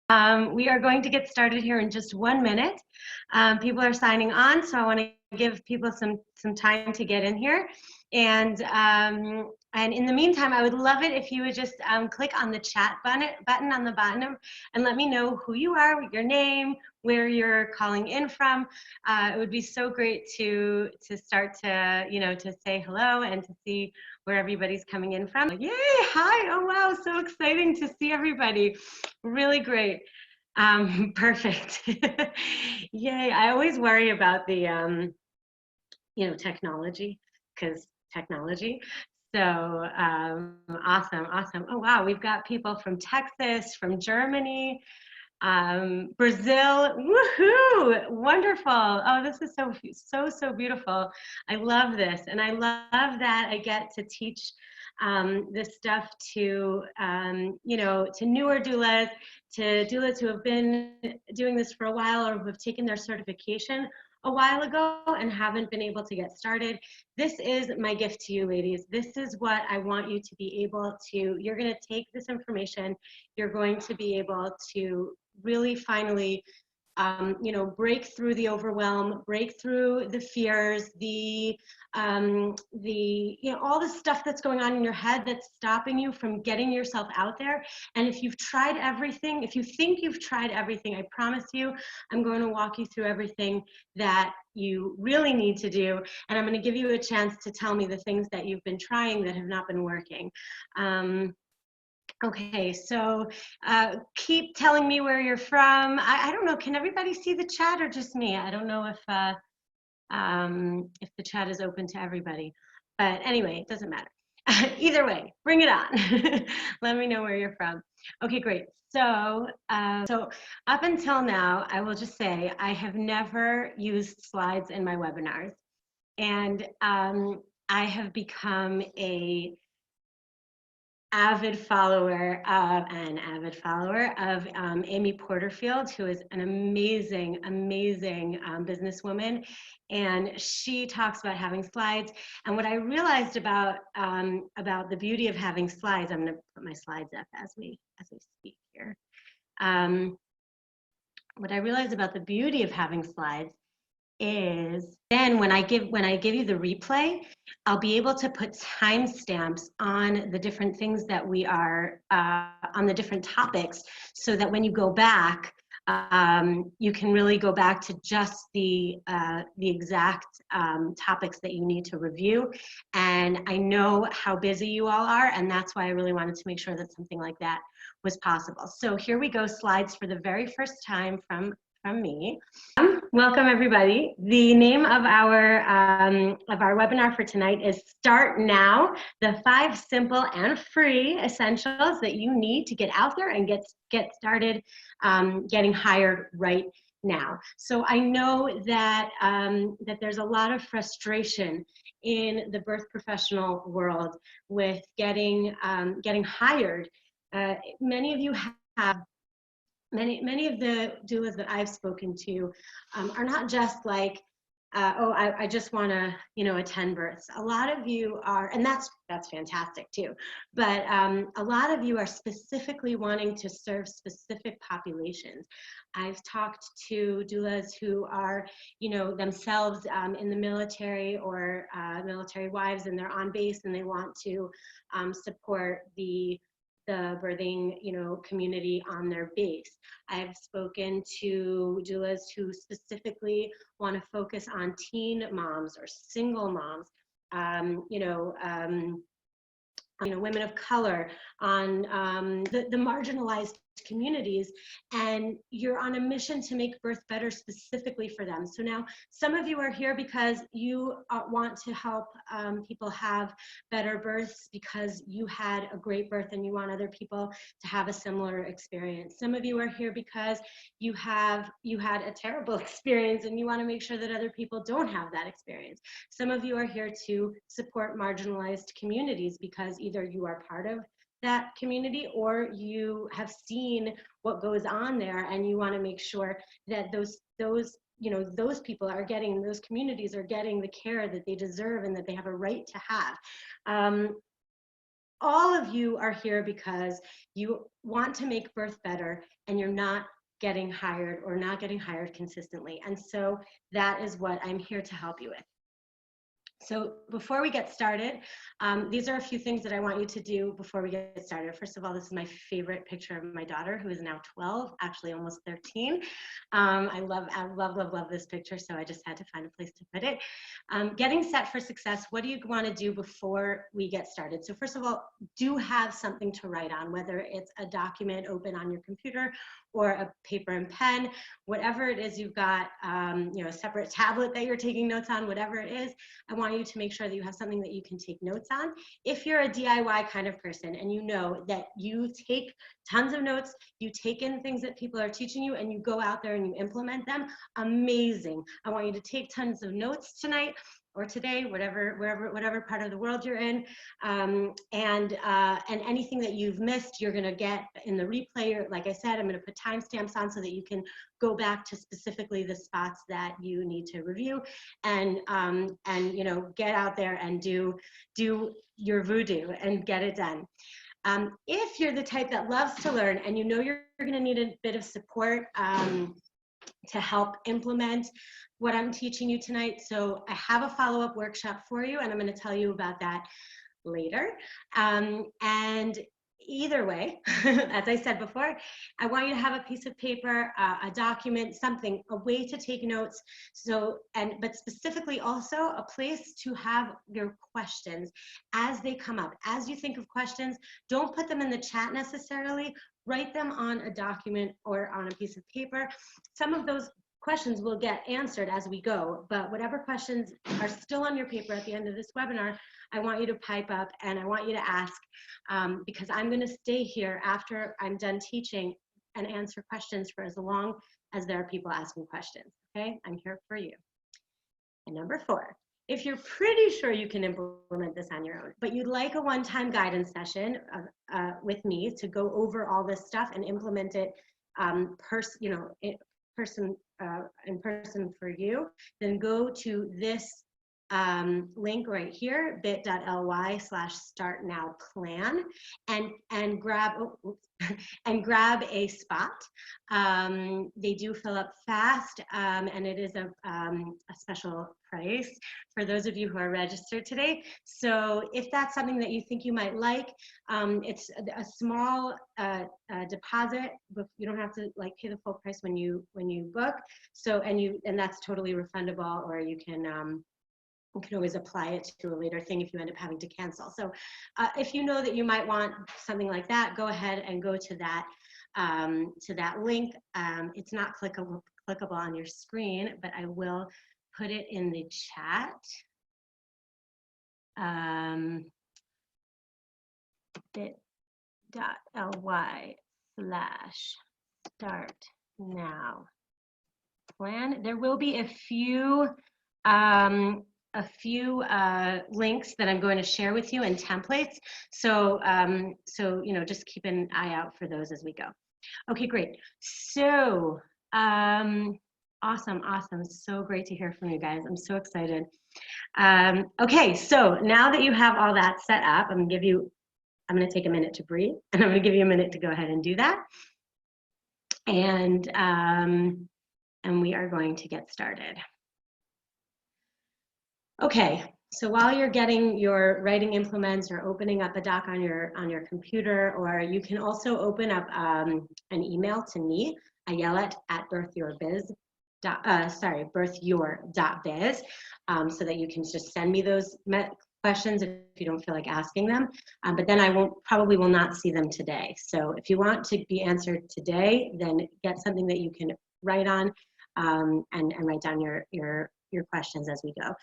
We are going to get started here in just 1 minute. People are signing on, so I want to give people some time to get in here. And in the meantime, I would love it if you would just click on the chat button on the bottom and let me know who you are, your name, where you're calling in from. It would be so great to start to to say hello and to see where everybody's coming in from. Like, yay! Hi! Oh wow! So exciting to see everybody. Really great. Perfect. Yay! I always worry about the technology, because technology. So awesome, awesome. Oh wow, we've got people from Texas, from Germany, Brazil. Woohoo! Wonderful. Oh, this is so beautiful. I love this, and I love that I get to teach this stuff to to newer doulas, to doulas who have been doing this for a while or who have taken their certification a while ago and haven't been able to get started. This is my gift to you, ladies. This is what I want you to be able to, you're going to take this information, you're going to be able to really finally break through the overwhelm, break through the fears, all the stuff that's going on in your head that's stopping you from getting yourself out there. And if you've tried everything, if you think you've tried everything, I promise you, I'm going to walk you through everything that you really need to do. And I'm going to give you a chance to tell me the things that you've been trying that have not been working. Okay, so keep telling me where you're from. I don't know, can everybody see the chat or just me? I don't know if the chat is open to everybody. But anyway, it doesn't matter. Either way, bring it on. Let me know where you're from. Okay, great. So up until now, I will just say I have never used slides in my webinars. And I have become an avid follower of Amy Porterfield, who is an amazing businesswoman, and she talks about having slides. And what I realized about the beauty of having slides, I'm going to put my slides up as we speak here. What I realized about the beauty of having slides is then when I give you the replay, I'll be able to put timestamps on the different things that we are on the different topics, so that when you go back, you can really go back to just the exact topics that you need to review. And I know how busy you all are, and that's why I really wanted to make sure that something like that was possible. So here we go, slides for the very first time from me. Welcome everybody. The name of our webinar for tonight is Start Now, the 5 simple and free essentials that you need to get out there and get started getting hired right now. So I know that that there's a lot of frustration in the birth professional world with getting hired. Many of you have Many of the doulas that I've spoken to are not just like, I just want to, attend births. A lot of you are, and that's fantastic too, but a lot of you are specifically wanting to serve specific populations. I've talked to doulas who are, themselves in the military or military wives, and they're on base and they want to support the birthing community on their base. I've spoken to doulas who specifically want to focus on teen moms or single moms, women of color, on the marginalized communities, and you're on a mission to make birth better specifically for them. So now some of you are here because you want to help people have better births because you had a great birth and you want other people to have a similar experience. Some of you are here because you had a terrible experience and you want to make sure that other people don't have that experience. Some of you are here to support marginalized communities because either you are part of that community or you have seen what goes on there and you want to make sure that those people are getting, those communities are getting the care that they deserve and that they have a right to have. all of you are here because you want to make birth better and you're not getting hired or not getting hired consistently. And so that is what I'm here to help you with. So before we get started, these are a few things that I want you to do before we get started. First of all, this is my favorite picture of my daughter, who is now 12, actually almost 13. I love this picture, so I just had to find a place to put it. Getting set for success, what do you want to do before we get started? So first of all, do have something to write on, whether it's a document open on your computer or a paper and pen, whatever it is you've got, a separate tablet that you're taking notes on, whatever it is, I want you to make sure that you have something that you can take notes on. If you're a DIY kind of person and you know that you take tons of notes, you take in things that people are teaching you and you go out there and you implement them, amazing. I want you to take tons of notes tonight or today, whatever part of the world you're in, and anything that you've missed, you're going to get in the replay. Like I said, I'm going to put timestamps on so that you can go back to specifically the spots that you need to review, and get out there and do your voodoo and get it done. If you're the type that loves to learn and you know you're going to need a bit of support to help implement what I'm teaching you tonight. So I have a follow-up workshop for you, and I'm going to tell you about that later. And either way, as I said before, I want you to have a piece of paper, a document, something, a way to take notes. So, but specifically also a place to have your questions as they come up. As you think of questions, don't put them in the chat necessarily. Write them on a document or on a piece of paper. Some of those questions will get answered as we go, but whatever questions are still on your paper at the end of this webinar, I want you to pipe up and I want you to ask, because I'm going to stay here after I'm done teaching and answer questions for as long as there are people asking questions. Okay, I'm here for you. And number 4, if you're pretty sure you can implement this on your own, but you'd like a one-time guidance session with me to go over all this stuff and implement it in person for you, then go to this link right here, bit.ly/startnowplan, and grab a spot. They do fill up fast, and it is a special price for those of you who are registered today. So if that's something that you think you might like, it's a small deposit, but you don't have to pay the full price when you book. So and that's totally refundable, or you can always apply it to a later thing if you end up having to cancel. So if you know that you might want something like that, go ahead and go to that link. It's not clickable on your screen, but I will put it in the chat. bit.ly/startnowplan. There will be a few links that I'm going to share with you and templates. So, just keep an eye out for those as we go. Okay, great. So, awesome. So great to hear from you guys. I'm so excited. Okay, so now that you have all that set up, I'm going to take a minute to breathe, and I'm going to give you a minute to go ahead and do that. And we are going to get started. Okay, so while you're getting your writing implements or opening up a doc on your computer, or you can also open up an email to me, Ayelet at birthyourbiz.biz, so that you can just send me those questions if you don't feel like asking them. But then I probably will not see them today. So if you want to be answered today, then get something that you can write on and write down your questions as we go.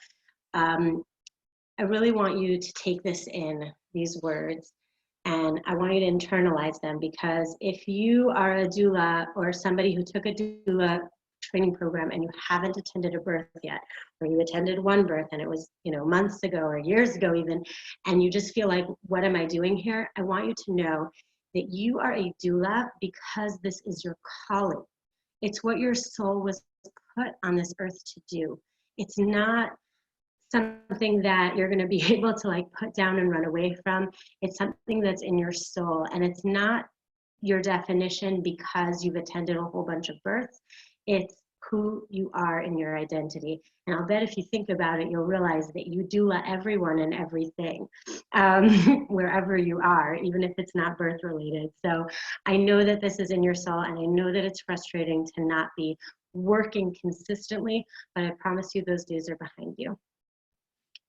I really want you to take this in, these words, and I want you to internalize them, because if you are a doula or somebody who took a doula training program and you haven't attended a birth yet, or you attended one birth and it was months ago or years ago even, and you just feel like, what am I doing here? I want you to know that you are a doula because this is your calling. It's what your soul was put on this earth to do. It's not something that you're going to be able to like put down and run away from. It's something that's in your soul, and it's not your definition because you've attended a whole bunch of births. It's who you are in your identity. And I'll bet if you think about it, you'll realize that you doula everyone and everything, wherever you are, even if it's not birth related. So I know that this is in your soul, and I know that it's frustrating to not be working consistently, but I promise you those days are behind you.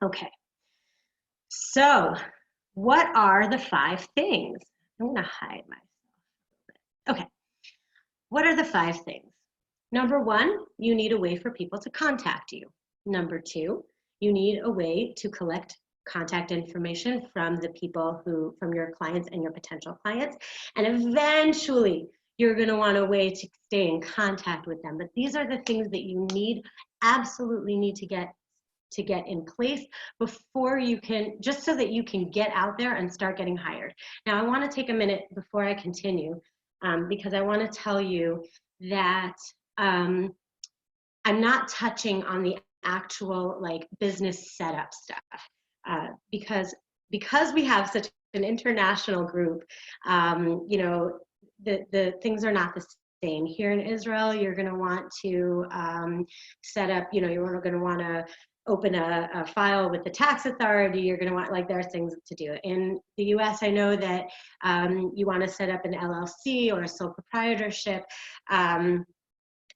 Okay, so what are the 5 things? I'm gonna hide myself. Okay, what are the 5 things? Number 1, you need a way for people to contact you. Number 2, you need a way to collect contact information from the people from your clients and your potential clients. And eventually, you're gonna want a way to stay in contact with them. But these are the things that you absolutely need to get in place before you can, just so that you can get out there and start getting hired. Now, I wanna take a minute before I continue, because I wanna tell you that I'm not touching on the actual like business setup stuff, because we have such an international group, you know, the things are not the same. Here in Israel, you're going to want to set up, you know, you're going to want to open a file with the tax authority. You're going to want, like, there's things to do. In the US, I know that you want to set up an LLC or a sole proprietorship.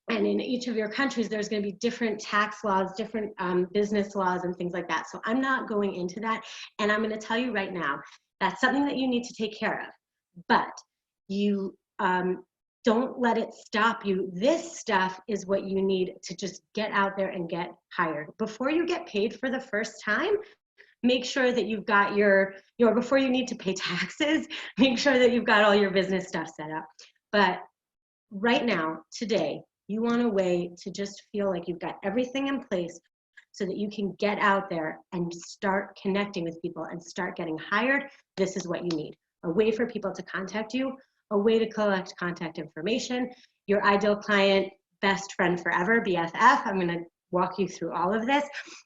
And in each of your countries, there's going to be different tax laws, different business laws, and things like that. So I'm not going into that. And I'm going to tell you right now, that's something that you need to take care of. But you don't let it stop you. This stuff is what you need to just get out there and get hired. Before you get paid for the first time, make sure that you've got before you need to pay taxes, make sure that you've got all your business stuff set up. But right now, today, you want a way to just feel like you've got everything in place so that you can get out there and start connecting with people and start getting hired. This is what you need. A way for people to contact you, a way to collect contact information, your ideal client, best friend forever, BFF. I'm going to walk you through all of this.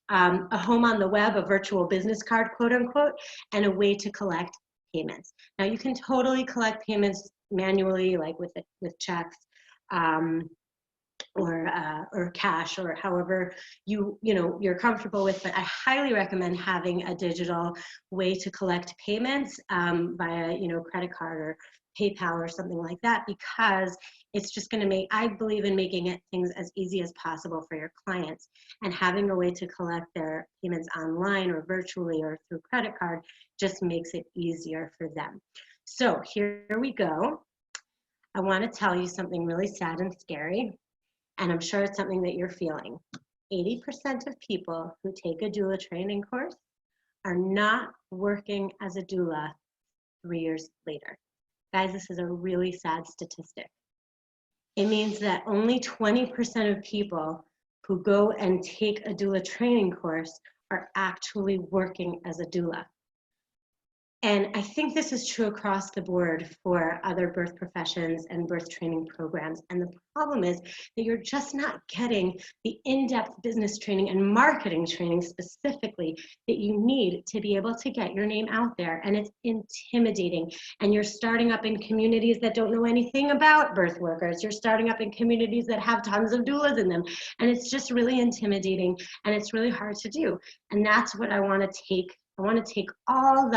A home on the web, a virtual business card, quote unquote, and a way to collect payments. Now, you can totally collect payments manually, like with checks, or cash, or however you're comfortable with, but I highly recommend having a digital way to collect payments via credit card or PayPal or something like that, because it's just going to I believe in making things as easy as possible for your clients, and having a way to collect their payments online or virtually or through credit card just makes it easier for them. So here we go. I want to tell you something really sad and scary, and I'm sure it's something that you're feeling. 80% of people who take a doula training course are not working as a doula 3 years later. Guys, this is a really sad statistic. It means that only 20% of people who go and take a doula training course are actually working as a doula. And I think this is true across the board for other birth professions and birth training programs. And the problem is that you're just not getting the in-depth business training and marketing training specifically that you need to be able to get your name out there. And it's intimidating. And you're starting up in communities that don't know anything about birth workers. You're starting up in communities that have tons of doulas in them. And it's just really intimidating, and it's really hard to do. And that's what I want to take. I want to take all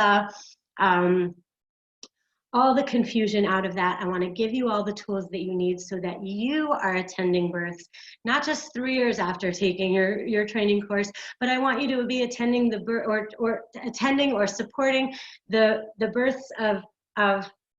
the confusion out of that. I want to give you all the tools that you need so that you are attending births, not just 3 years after taking your training course, but I want you to be attending the birth or attending or supporting the births of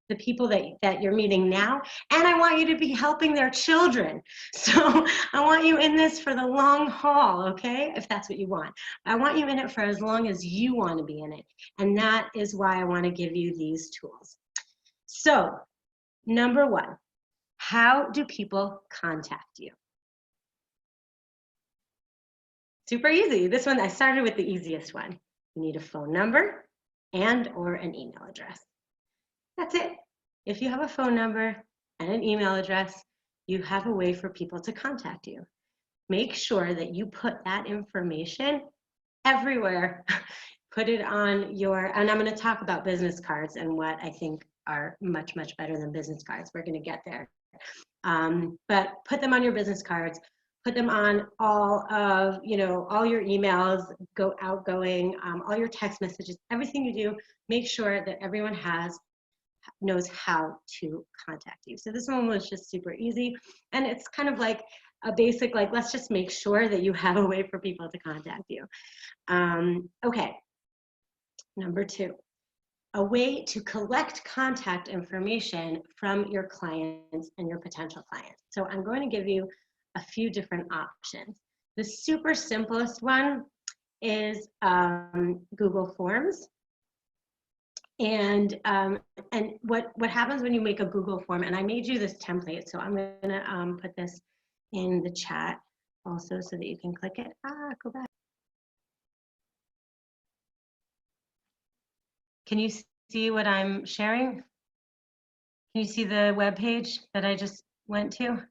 the people that you're meeting now, and I want you to be helping their children. So I want you in this for the long haul, okay? If that's what you want. I want you in it for as long as you want to be in it, and that is why I want to give you these tools. So, number 1, how do people contact you? Super easy. This one, I started with the easiest one. You need a phone number and or an email address. That's it. If you have a phone number and an email address, you have a way for people to contact you. Make sure that you put that information everywhere. Put it on your, and I'm going to talk about business cards and what I think are much, much better than business cards. We're going to get there. But put them on your business cards, put them on all of, all your emails, outgoing, all your text messages, everything you do, make sure that everyone knows how to contact you. So this one was just super easy. And it's kind of like a basic, like, let's just make sure that you have a way for people to contact you. Okay, number 2. A way to collect contact information from your clients and your potential clients. So I'm going to give you a few different options. The super simplest one is Google Forms. And what happens when you make a Google form, and I made you this template, so I'm gonna put this in the chat also so that you can click it. Go back. Can you see what I'm sharing? Can you see the web page that I just went to?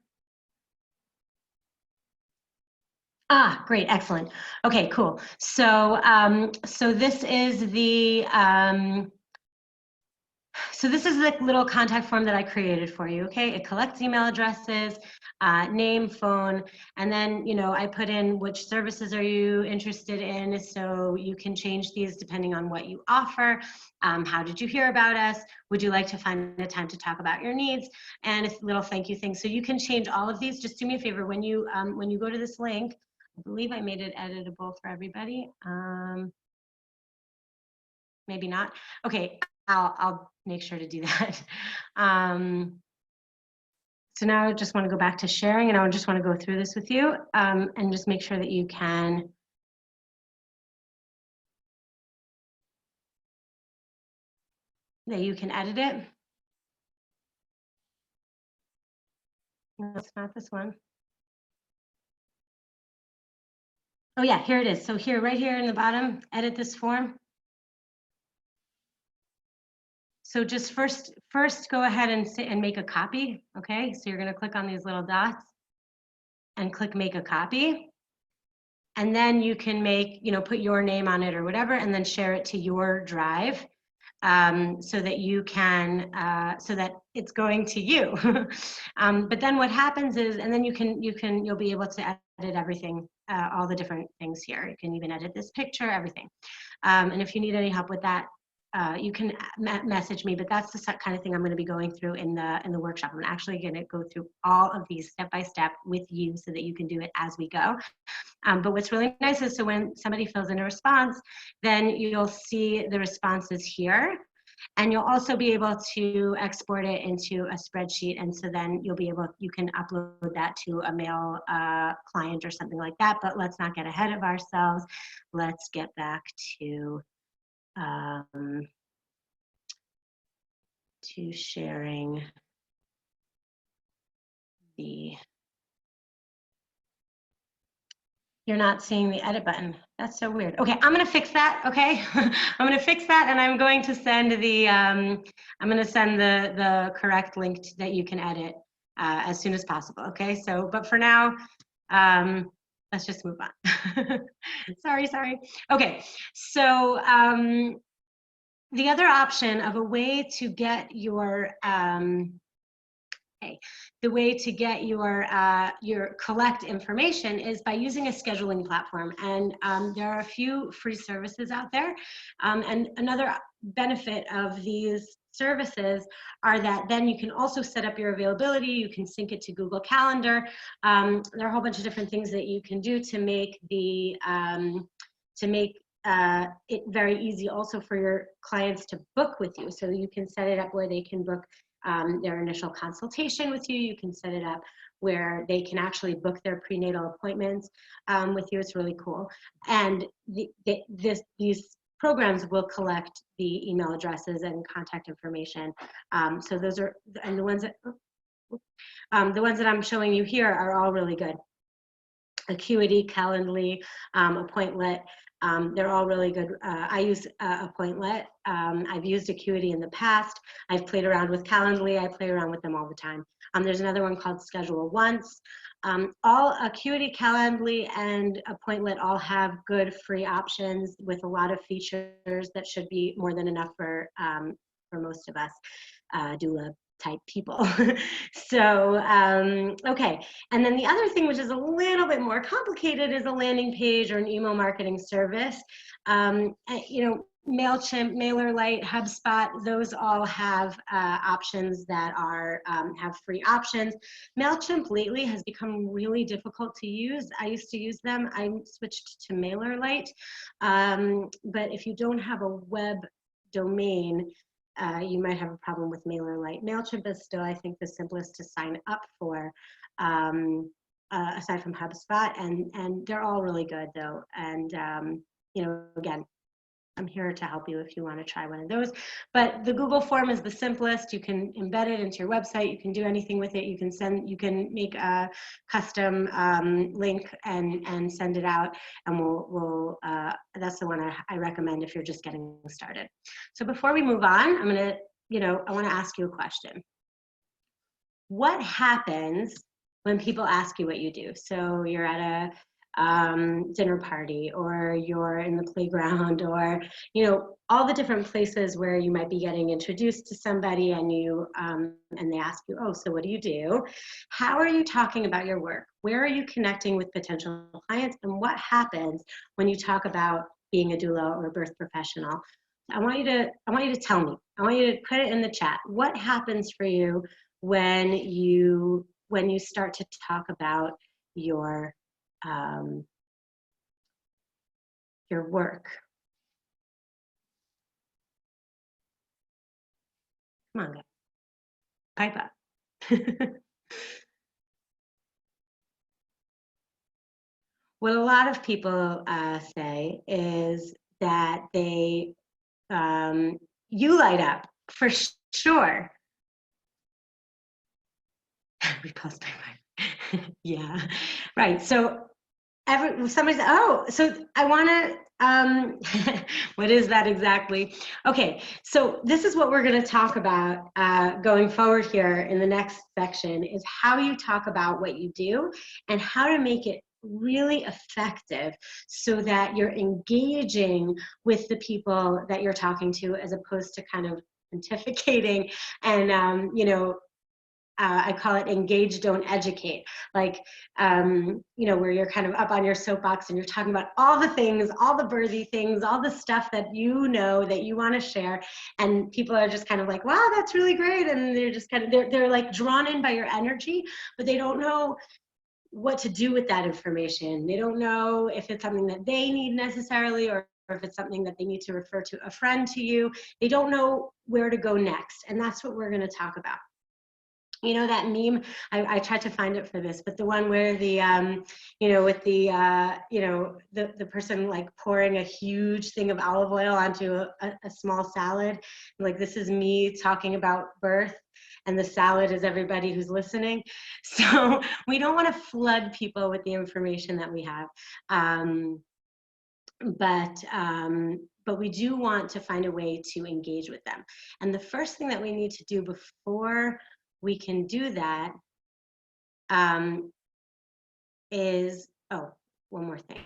Great, excellent. Okay, cool. So this is the little contact form that I created for you. Okay, it collects email addresses, name, phone, and then I put in which services are you interested in, so you can change these depending on what you offer. How did you hear about us? Would you like to find a time to talk about your needs? And a little thank you thing. So you can change all of these. Just do me a favor, when you go to this link, I believe I made it editable for everybody. Maybe not. Okay, I'll make sure to do that. So now I just want to go back to sharing, and I just want to go through this with you and just make sure that you can edit it. No, it's not this one. Oh yeah, here it is. So here, right here in the bottom, edit this form. So just first go ahead and make a copy, okay? So you're gonna click on these little dots and click make a copy. And then you can put your name on it or whatever, and then share it to your drive so that you can, so that it's going to you. But then what happens is, and then you'll be able to edit everything, all the different things here. You can even edit this picture, everything. And if you need any help with that, you can message me, but that's the kind of thing I'm going to be going through in the workshop. I'm actually going to go through all of these step by step with you so that you can do it as we go. But what's really nice is, so when somebody fills in a response, then you'll see the responses here, and you'll also be able to export it into a spreadsheet. And so then you can upload that to a mail client or something like that. But let's not get ahead of ourselves. Let's get back to sharing you're not seeing the edit button. That's so weird. Okay, I'm gonna fix that, okay? I'm gonna fix that, and I'm going to send the correct link that you can edit as soon as possible, okay? So, but for now, let's just move on. Sorry. Okay, so the other option of a way to get your collect information is by using a scheduling platform. And there are a few free services out there. And another benefit of these services are that then you can also set up your availability. You can sync it to Google Calendar. There are a whole bunch of different things that you can do to make it very easy also for your clients to book with you. So you can set it up where they can book their initial consultation with you. You can set it up where they can actually book their prenatal appointments with you. It's really cool. And these programs will collect the email addresses and contact information. So those are, and the ones that I'm showing you here are all really good. Acuity, Calendly, Appointlet. They're all really good. I use Appointlet. I've used Acuity in the past. I've played around with Calendly. I play around with them all the time. There's another one called Schedule Once. All Acuity, Calendly, and Appointlet all have good free options with a lot of features that should be more than enough for most of us doula type people. So, okay. And then the other thing, which is a little bit more complicated, is a landing page or an email marketing service. You know, MailChimp, MailerLite, HubSpot, those all have options that are have free options. MailChimp lately has become really difficult to use. I used to use them. I switched to MailerLite. But if you don't have a web domain, you might have a problem with MailerLite. MailChimp is still, I think, the simplest to sign up for, aside from HubSpot, and they're all really good though. And you know, again, I'm here to help you if you want to try one of those. But the Google form is the simplest. You can embed it into your website. You can do anything with it. You can make a custom link and send it out. And that's the one I recommend if you're just getting started. So before we move on, I want to ask you a question. What happens when people ask you what you do? So you're at a dinner party, or you're in the playground, or you know, all the different places where you might be getting introduced to somebody, and you and they ask you, oh, so what do you do? How are you talking about your work? Where are you connecting with potential clients? And what happens when you talk about being a doula or a birth professional? I want you to tell me. I want you to put it in the chat. What happens for you when you start to talk about your work? Come on, guys. Pipe up. What a lot of people say is that you light up for sure. We post my mind. Yeah, right. So somebody said, oh, so I want to, what is that exactly? Okay, so this is what we're going to talk about going forward here in the next section, is how you talk about what you do and how to make it really effective so that you're engaging with the people that you're talking to, as opposed to kind of pontificating and, you know, I call it engage, don't educate. Like, you know, where you're kind of up on your soapbox and you're talking about all the things, all the birthy things, all the stuff that you know that you want to share. And people are just kind of like, wow, that's really great. And they're just kind of, they're like drawn in by your energy, but they don't know what to do with that information. They don't know if it's something that they need necessarily, or if it's something that they need to refer to a friend to you. They don't know where to go next. And that's what we're going to talk about. You know that meme, I tried to find it for this, but the one where the, you know, with the, you know, the person like pouring a huge thing of olive oil onto a small salad. Like, this is me talking about birth, and the salad is everybody who's listening. So we don't want to flood people with the information that we have. But we do want to find a way to engage with them. And the first thing that we need to do before we can do that is, oh, one more thing.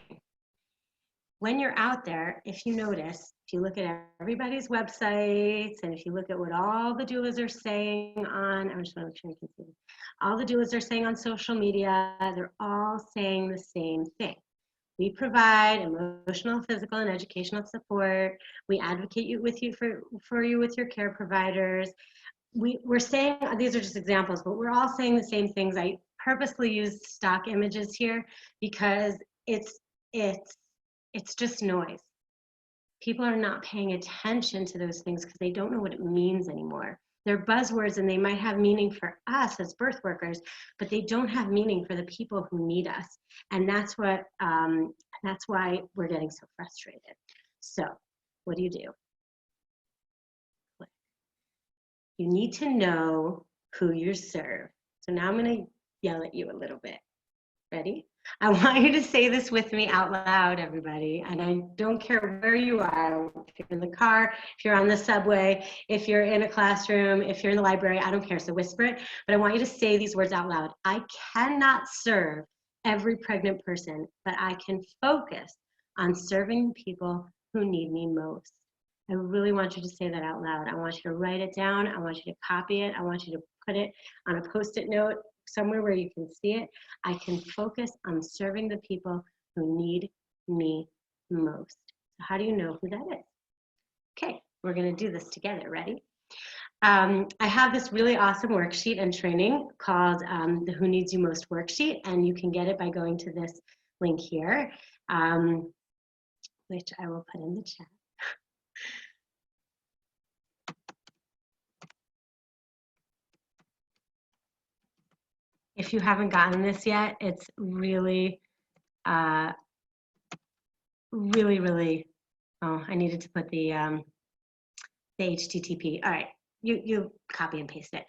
When you're out there, if you notice, if you look at everybody's websites, and if you look at what all the doulas are saying on, I'm just going to make sure you can see this, all the doulas are saying on social media, they're all saying the same thing. We provide emotional, physical, and educational support. We advocate for you with your care providers. We're saying, these are just examples, but we're all saying the same things. I purposely used stock images here because it's just noise. People are not paying attention to those things because they don't know what it means anymore. They're buzzwords, and they might have meaning for us as birth workers, but they don't have meaning for the people who need us. And that's why we're getting so frustrated. So what do? You need to know who you serve. So now I'm going to yell at you a little bit. Ready? I want you to say this with me out loud, everybody. And I don't care where you are, if you're in the car, if you're on the subway, if you're in a classroom, if you're in the library, I don't care. So whisper it. But I want you to say these words out loud. I cannot serve every pregnant person, but I can focus on serving people who need me most. I really want you to say that out loud. I want you to write it down. I want you to copy it. I want you to put it on a Post-it note somewhere where you can see it. I can focus on serving the people who need me most. So how do you know who that is? Okay, we're going to do this together. Ready? I have this really awesome worksheet and training called the Who Needs You Most worksheet, and you can get it by going to this link here, which I will put in the chat. If you haven't gotten this yet, it's really, really, oh, I needed to put the HTTP. All right, you copy and paste it.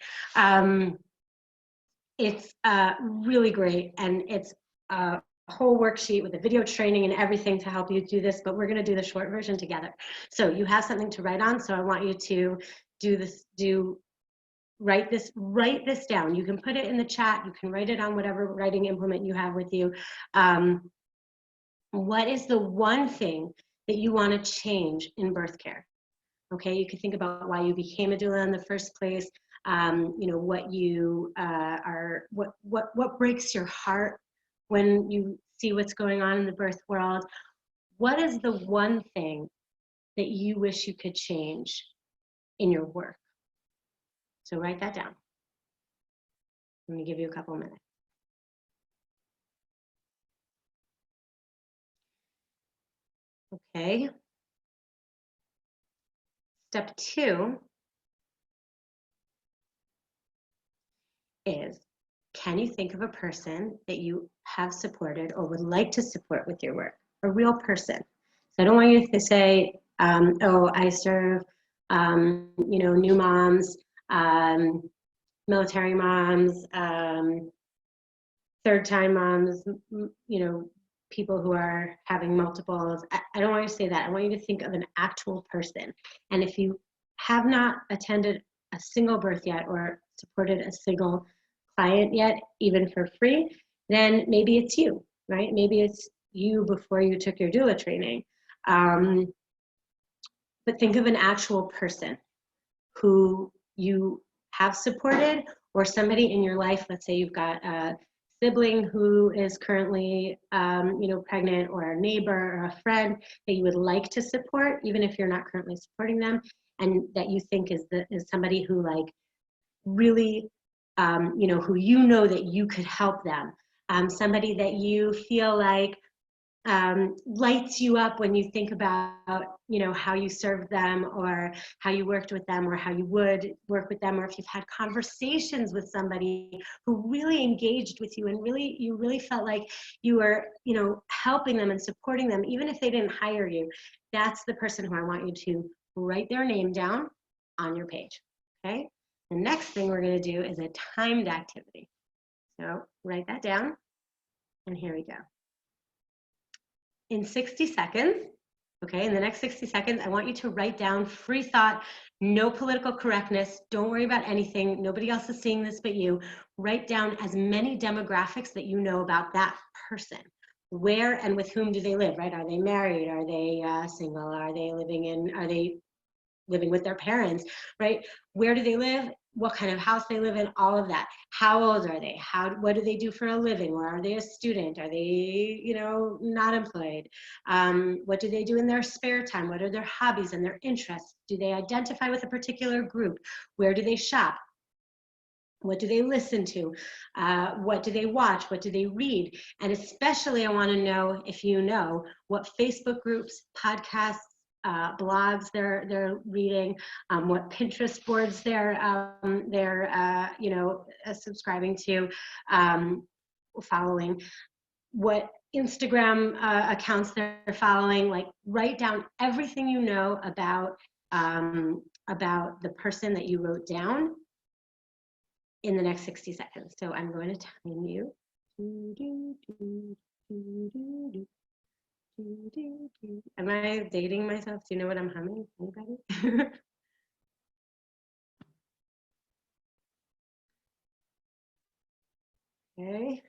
It's really great, and it's a whole worksheet with a video training and everything to help you do this, but we're gonna do the short version together. So you have something to write on, so I want you to write this down. You can put it in the chat, you can write it on whatever writing implement you have with you. What is the one thing that you want to change in birth care? Okay, you can think about why you became a doula in the first place. You know, what you what breaks your heart when you see what's going on in the birth world. What is the one thing that you wish you could change in your work? So write that down. Let me give you a couple of minutes. Okay. Step 2 is, can you think of a person that you have supported or would like to support with your work? A real person. So I don't want you to say, oh, I serve, you know, new moms, military moms, third-time moms, you know, people who are having multiples. I don't want you to say that. I want you to think of an actual person. And if you have not attended a single birth yet or supported a single client yet, even for free, then maybe it's you, right? Maybe it's you before you took your doula training. But think of an actual person who you have supported, or somebody in your life. Let's say you've got a sibling who is currently you know, pregnant, or a neighbor or a friend that you would like to support, even if you're not currently supporting them, and that you think is somebody who, like, really you know, who you know that you could help them, somebody that you feel like lights you up when you think about, you know, how you served them, or how you worked with them, or how you would work with them, or if you've had conversations with somebody who really engaged with you and you really felt like you were, you know, helping them and supporting them, even if they didn't hire you. That's the person who I want you to write their name down on your page. Okay. The next thing we're going to do is a timed activity. So write that down, and here we go. In 60 seconds, okay, in the next 60 seconds, I want you to write down free thought, no political correctness. Don't worry about anything. Nobody else is seeing this but you. Write down as many demographics that you know about that person. Where and with whom do they live, right? Are they married? Are they single? Are they living with their parents, right? Where do they live? What kind of house they live in? All of that. How old are they? What do they do for a living? Or are they a student? Are they, you know, not employed? What do they do in their spare time? What are their hobbies and their interests? Do they identify with a particular group? Where do they shop? What do they listen to? What do they watch? What do they read? And especially, I want to know, if you know, what Facebook groups, podcasts, blogs they're reading, what Pinterest boards they're you know, subscribing to, following, what Instagram accounts they're following. Like, write down everything you know about the person that you wrote down in the next 60 seconds. So I'm going to time you Am I dating myself? Do you know what I'm humming? Anybody? Okay.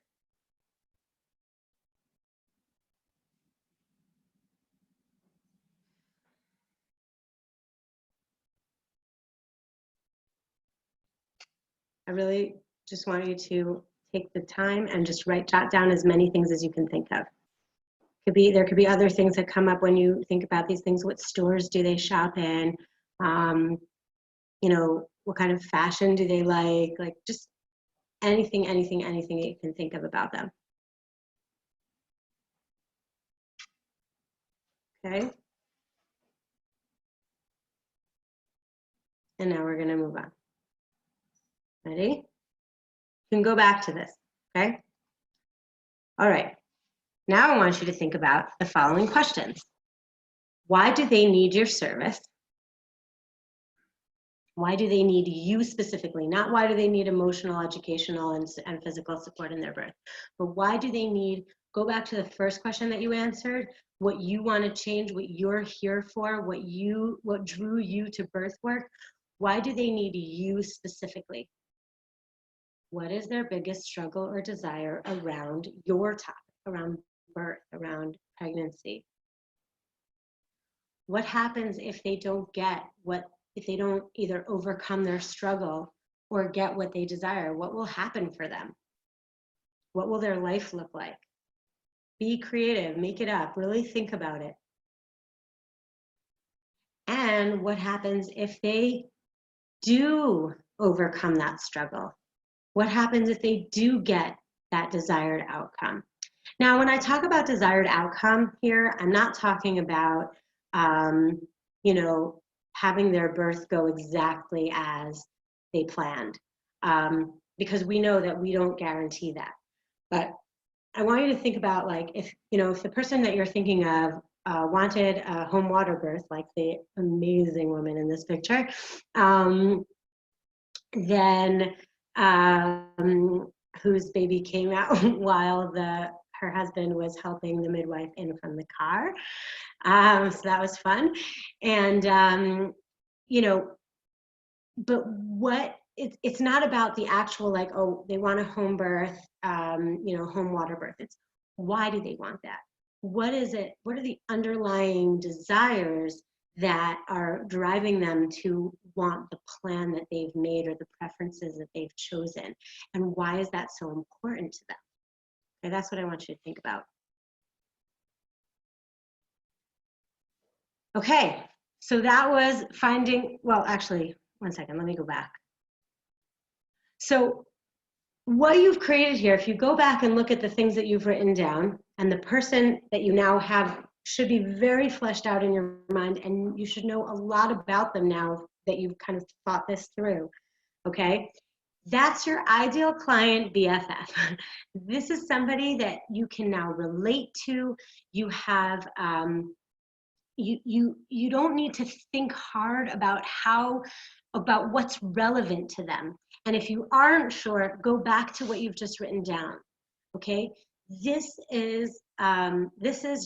I really just want you to take the time and just jot down as many things as you can think of. There could be other things that come up when you think about these things. What stores do they shop in? You know, what kind of fashion do they like? Like just anything that you can think of about them. Okay. And now we're going to move on. Ready? You can go back to this. Okay. All right. Now I want you to think about the following questions. Why do they need your service? Why do they need you specifically? Not why do they need emotional, educational, and physical support in their birth, but why do they need, go back to the first question that you answered, what you want to change, what you're here for, what drew you to birth work. Why do they need you specifically? What is their biggest struggle or desire around your topic, around birth, around pregnancy? What happens if they don't get if they don't either overcome their struggle or get what they desire? What will happen for them? What will their life look like? Be creative, make it up, really think about it. And what happens if they do overcome that struggle? What happens if they do get that desired outcome? Now, when I talk about desired outcome here, I'm not talking about, you know, having their birth go exactly as they planned, because we know that we don't guarantee that. But I want you to think about, like, if the person that you're thinking of wanted a home water birth, like the amazing woman in this picture, then whose baby came out while her husband was helping the midwife in from the car. So that was fun. And, you know, but it's not about the actual, like, oh, they want a home birth, you know, home water birth. It's why do they want that? What is it? What are the underlying desires that are driving them to want the plan that they've made or the preferences that they've chosen? And why is that so important to them? Okay, that's what I want you to think about. Okay, so that was finding, well, actually, one second, let me go back. So what you've created here, if you go back and look at the things that you've written down, and the person that you now have should be very fleshed out in your mind, and you should know a lot about them now that you've kind of thought this through, okay? That's your ideal client BFF. This is somebody that you can now relate to. You have, you don't need to think hard about what's relevant to them. And if you aren't sure, go back to what you've just written down. Okay, this is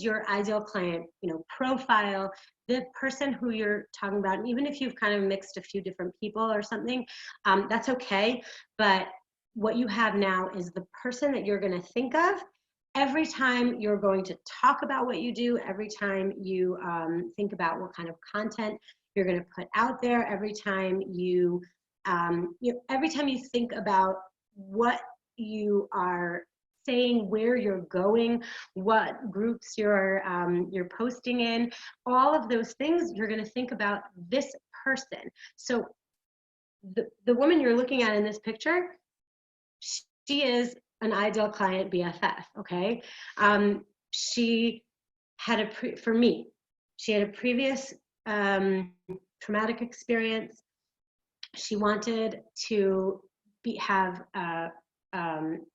your ideal client, you know, profile, the person who you're talking about. And even if you've kind of mixed a few different people or something, that's okay. But what you have now is the person that you're going to think of every time you're going to talk about what you do, every time you think about what kind of content you're going to put out there, every time you think about what you are saying, where you're going, what groups you're posting in, all of those things, you're going to think about this person. So the woman you're looking at in this picture, she is an ideal client BFF, okay? She had for me, she had a previous traumatic experience. She wanted to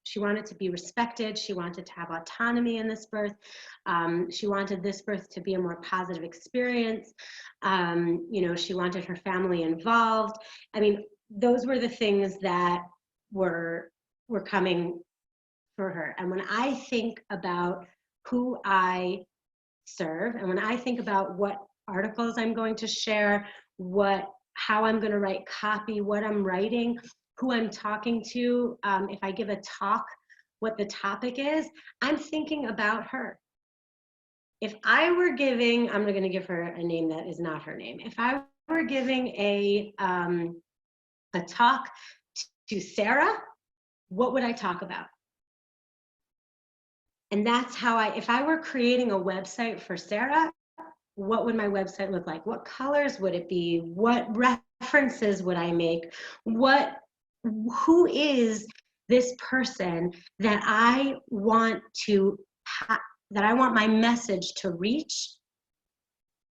she wanted to be respected. She wanted to have autonomy in this birth. She wanted this birth to be a more positive experience. You know, she wanted her family involved. I mean, those were the things that were coming for her. And when I think about who I serve, and when I think about what articles I'm going to share, how I'm going to write copy, what I'm writing, who I'm talking to, if I give a talk, what the topic is, I'm thinking about her. If I were giving, I'm going to give her a name that is not her name. If I were giving a talk to Sarah, what would I talk about? And that's how if I were creating a website for Sarah, what would my website look like? What colors would it be? What references would I make? Who is this person that I want my message to reach?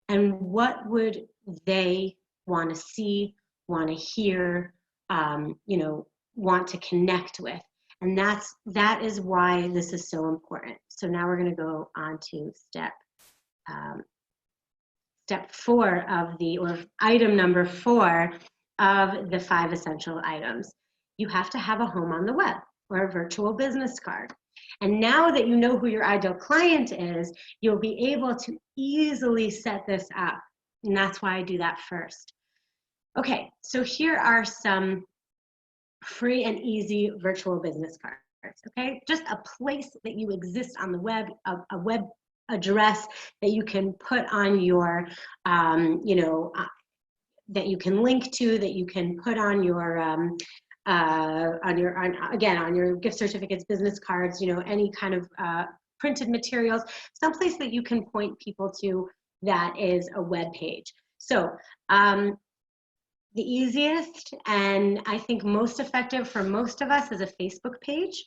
And what would they want to see, want to hear, want to connect with? And that is why this is so important. So now we're going to go on to step 4 or item number 4 of the 5 essential items. You have to have a home on the web or a virtual business card. And now that you know who your ideal client is, you'll be able to easily set this up. And that's why I do that first. Okay, so here are some free and easy virtual business cards, okay? Just a place that you exist on the web, a web address that you can put on your, that you can link to, that you can put on your, on your gift certificates, business cards, any kind of printed materials, someplace that you can point people to that is a web page. So the easiest and I think most effective for most of us is a Facebook page.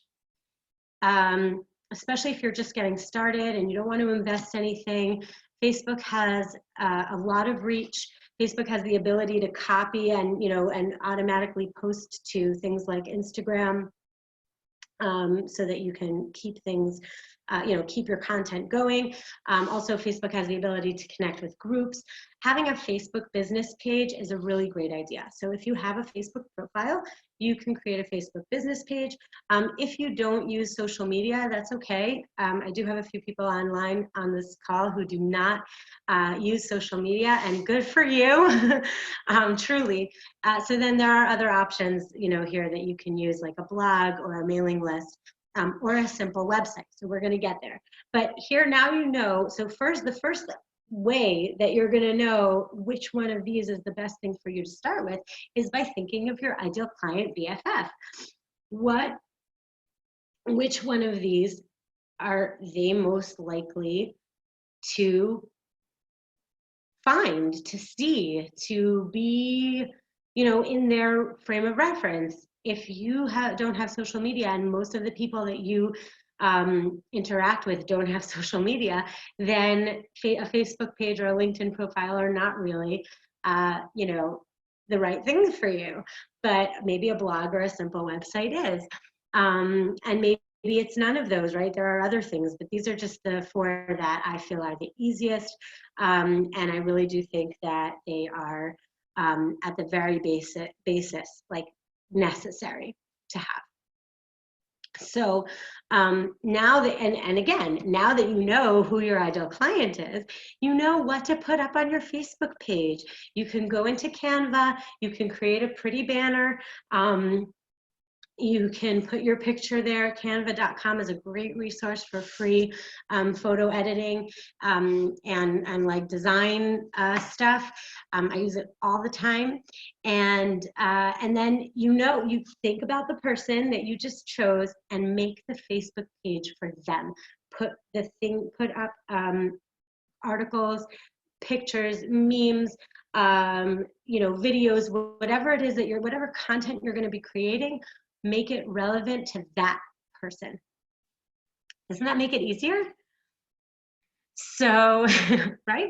Especially if you're just getting started and you don't want to invest anything. Facebook has a lot of reach. Facebook has the ability to copy and automatically post to things like Instagram, so that you can keep things, keep your content going. Also, Facebook has the ability to connect with groups. Having a Facebook business page is a really great idea. So if you have a Facebook profile, you can create a Facebook business page. If you don't use social media, that's okay. I do have a few people online on this call who do not use social media, and good for you, truly. So then there are other options, here that you can use, like a blog or a mailing list, or a simple website. So we're going to get there. But here now so the first way that you're going to know which one of these is the best thing for you to start with is by thinking of your ideal client BFF. Which one of these are they most likely to find, to see, to be, in their frame of reference? If you don't have social media, and most of the people that you interact with don't have social media, then a Facebook page or a LinkedIn profile are not really, the right thing for you. But maybe a blog or a simple website is. And maybe it's none of those, right? There are other things, but these are just the 4 that I feel are the easiest. And I really do think that they are at the very basis, like necessary to have. So now that, and again, now that you know who your ideal client is, you know what to put up on your Facebook page. You can go into Canva, you can create a pretty banner. You can put your picture there. Canva.com is a great resource for free photo editing and like design stuff. I use it all the time. And then you think about the person that you just chose and make the Facebook page for them. Put up articles, pictures, memes, videos, whatever it is whatever content you're going to be creating. Make it relevant to that person. Doesn't that make it easier? So, right?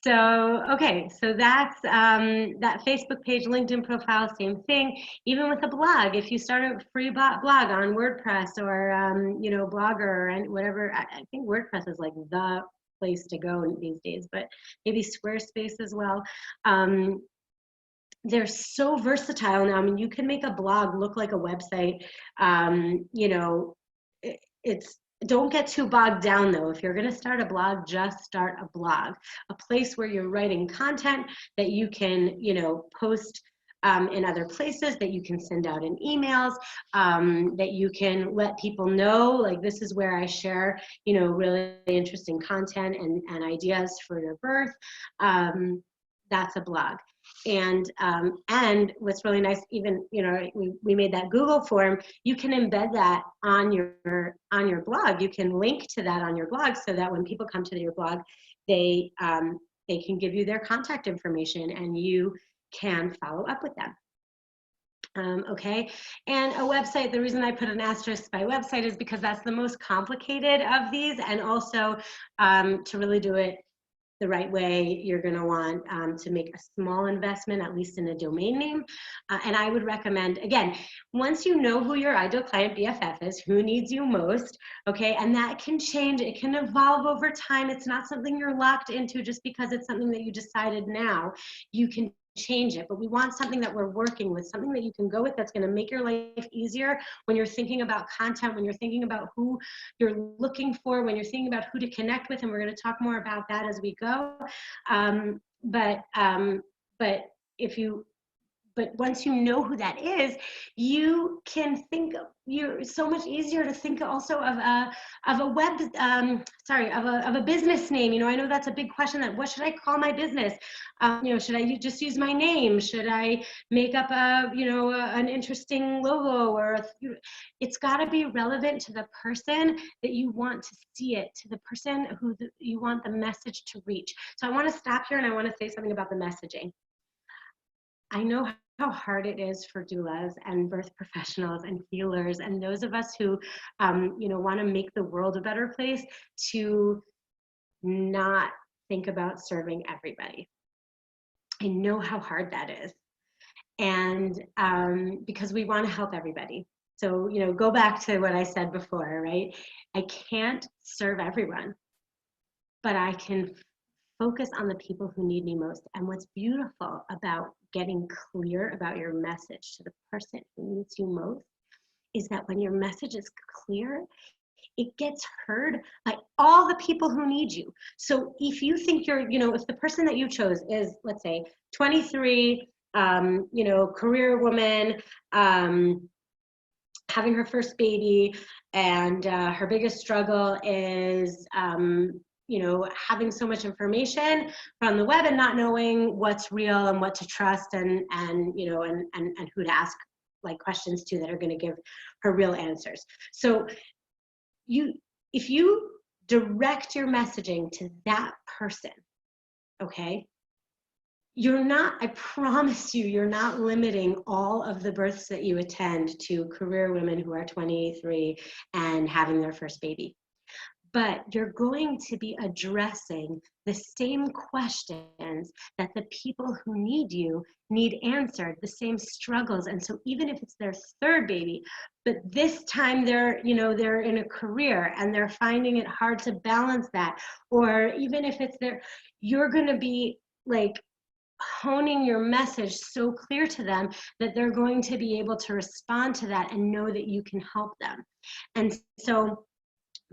So, okay, so that's that Facebook page, LinkedIn profile, same thing. Even with a blog, if you start a free blog on WordPress or, Blogger and whatever, I think WordPress is like the place to go these days, but maybe Squarespace as well. They're so versatile now. I mean, you can make a blog look like a website, it's, don't get too bogged down though. If you're going to start a blog, just start a blog, a place where you're writing content that you can, you know, post in other places, that you can send out in emails, that you can let people know, like, this is where I share, you know, really interesting content and ideas for your birth. That's a blog. And what's really nice, even, you know, we made that Google form. You can embed that on your blog. You can link to that on your blog, so that when people come to your blog, they can give you their contact information and you can follow up with them. Okay, and a website, the reason I put an asterisk by website is because that's the most complicated of these, and also to really do it the right way, you're going to want to make a small investment, at least in a domain name. And I would recommend, again, once you know who your ideal client BFF is, who needs you most, okay, and that can change, it can evolve over time. It's not something you're locked into just because it's something that you decided now. You can change it, but we want something that we're working with, something that you can go with, that's going to make your life easier when you're thinking about content, when you're thinking about who you're looking for, when you're thinking about who to connect with, and we're going to talk more about that as we go. But if you, but once you know who that is, you can think, you're so much easier to think also of a web, of a business name. You know, I know that's a big question, that what should I call my business? You know, should I just use my name? Should I make up a, you know, an interesting logo, or it's got to be relevant to the person that you want to see it, to the person who you want the message to reach. So I want to stop here and I want to say something about the messaging. I know how hard it is for doulas and birth professionals and healers and those of us who, you know, want to make the world a better place, to not think about serving everybody. I know how hard that is. And because we want to help everybody. So, you know, go back to what I said before, right? I can't serve everyone, but I can focus on the people who need me most. And what's beautiful about getting clear about your message to the person who needs you most is that when your message is clear, it gets heard by all the people who need you. So if you think you're, you know, if the person that you chose is, let's say, 23, you know, career woman, having her first baby, and her biggest struggle is, you know, having so much information from the web and not knowing what's real and what to trust, and you know, and who to ask, like, questions to that are going to give her real answers. So if you direct your messaging to that person, okay, you're not, I promise you, you're not limiting all of the births that you attend to career women who are 23 and having their first baby. But you're going to be addressing the same questions that the people who need you need answered, the same struggles. And so even if it's their third baby, but this time they're, you know, they're in a career and they're finding it hard to balance that, or even if it's their, you're going to be like honing your message so clear to them that they're going to be able to respond to that and know that you can help them. And so,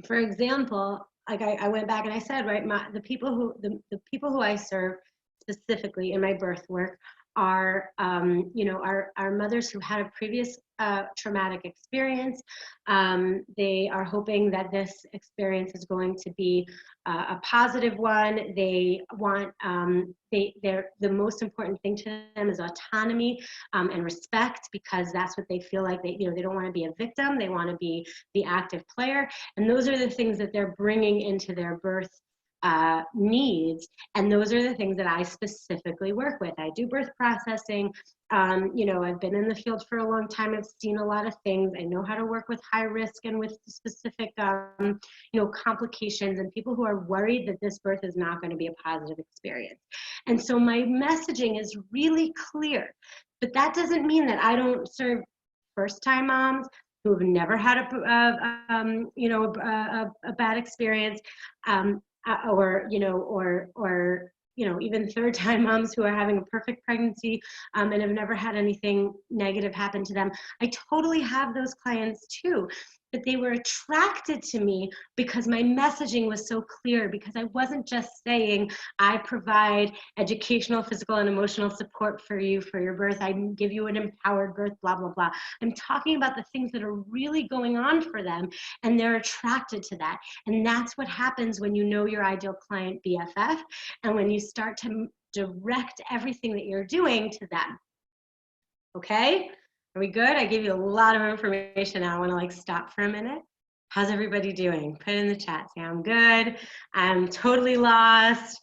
for example, like I went back and I said, right, the people who I serve specifically in my birth work are, you know, are mothers who had a previous traumatic experience. They are hoping that this experience is going to be a positive one. They want, the most important thing to them is autonomy and respect, because that's what they feel like. They, you know, they don't want to be a victim. They want to be the active player. And those are the things that they're bringing into their birth needs, and those are the things that I specifically work with. I do birth processing. You know, I've been in the field for a long time. I've seen a lot of things. I know how to work with high risk and with specific, you know, complications and people who are worried that this birth is not going to be a positive experience. And so my messaging is really clear, but that doesn't mean that I don't serve first-time moms who have never had you know, a bad experience. Or, you know, or, you know, even third-time moms who are having a perfect pregnancy and have never had anything negative happen to them. I totally have those clients too. but they were attracted to me because my messaging was so clear, because I wasn't just saying, I provide educational, physical, and emotional support for you for your birth. I give you an empowered birth, blah, blah, blah. I'm talking about the things that are really going on for them, and they're attracted to that. And that's what happens when you know your ideal client BFF, and when you start to direct everything that you're doing to them. Okay? Are we good? I gave you a lot of information now. I want to like stop for a minute. How's everybody doing? Put it in the chat. Say, I'm good. I'm totally lost.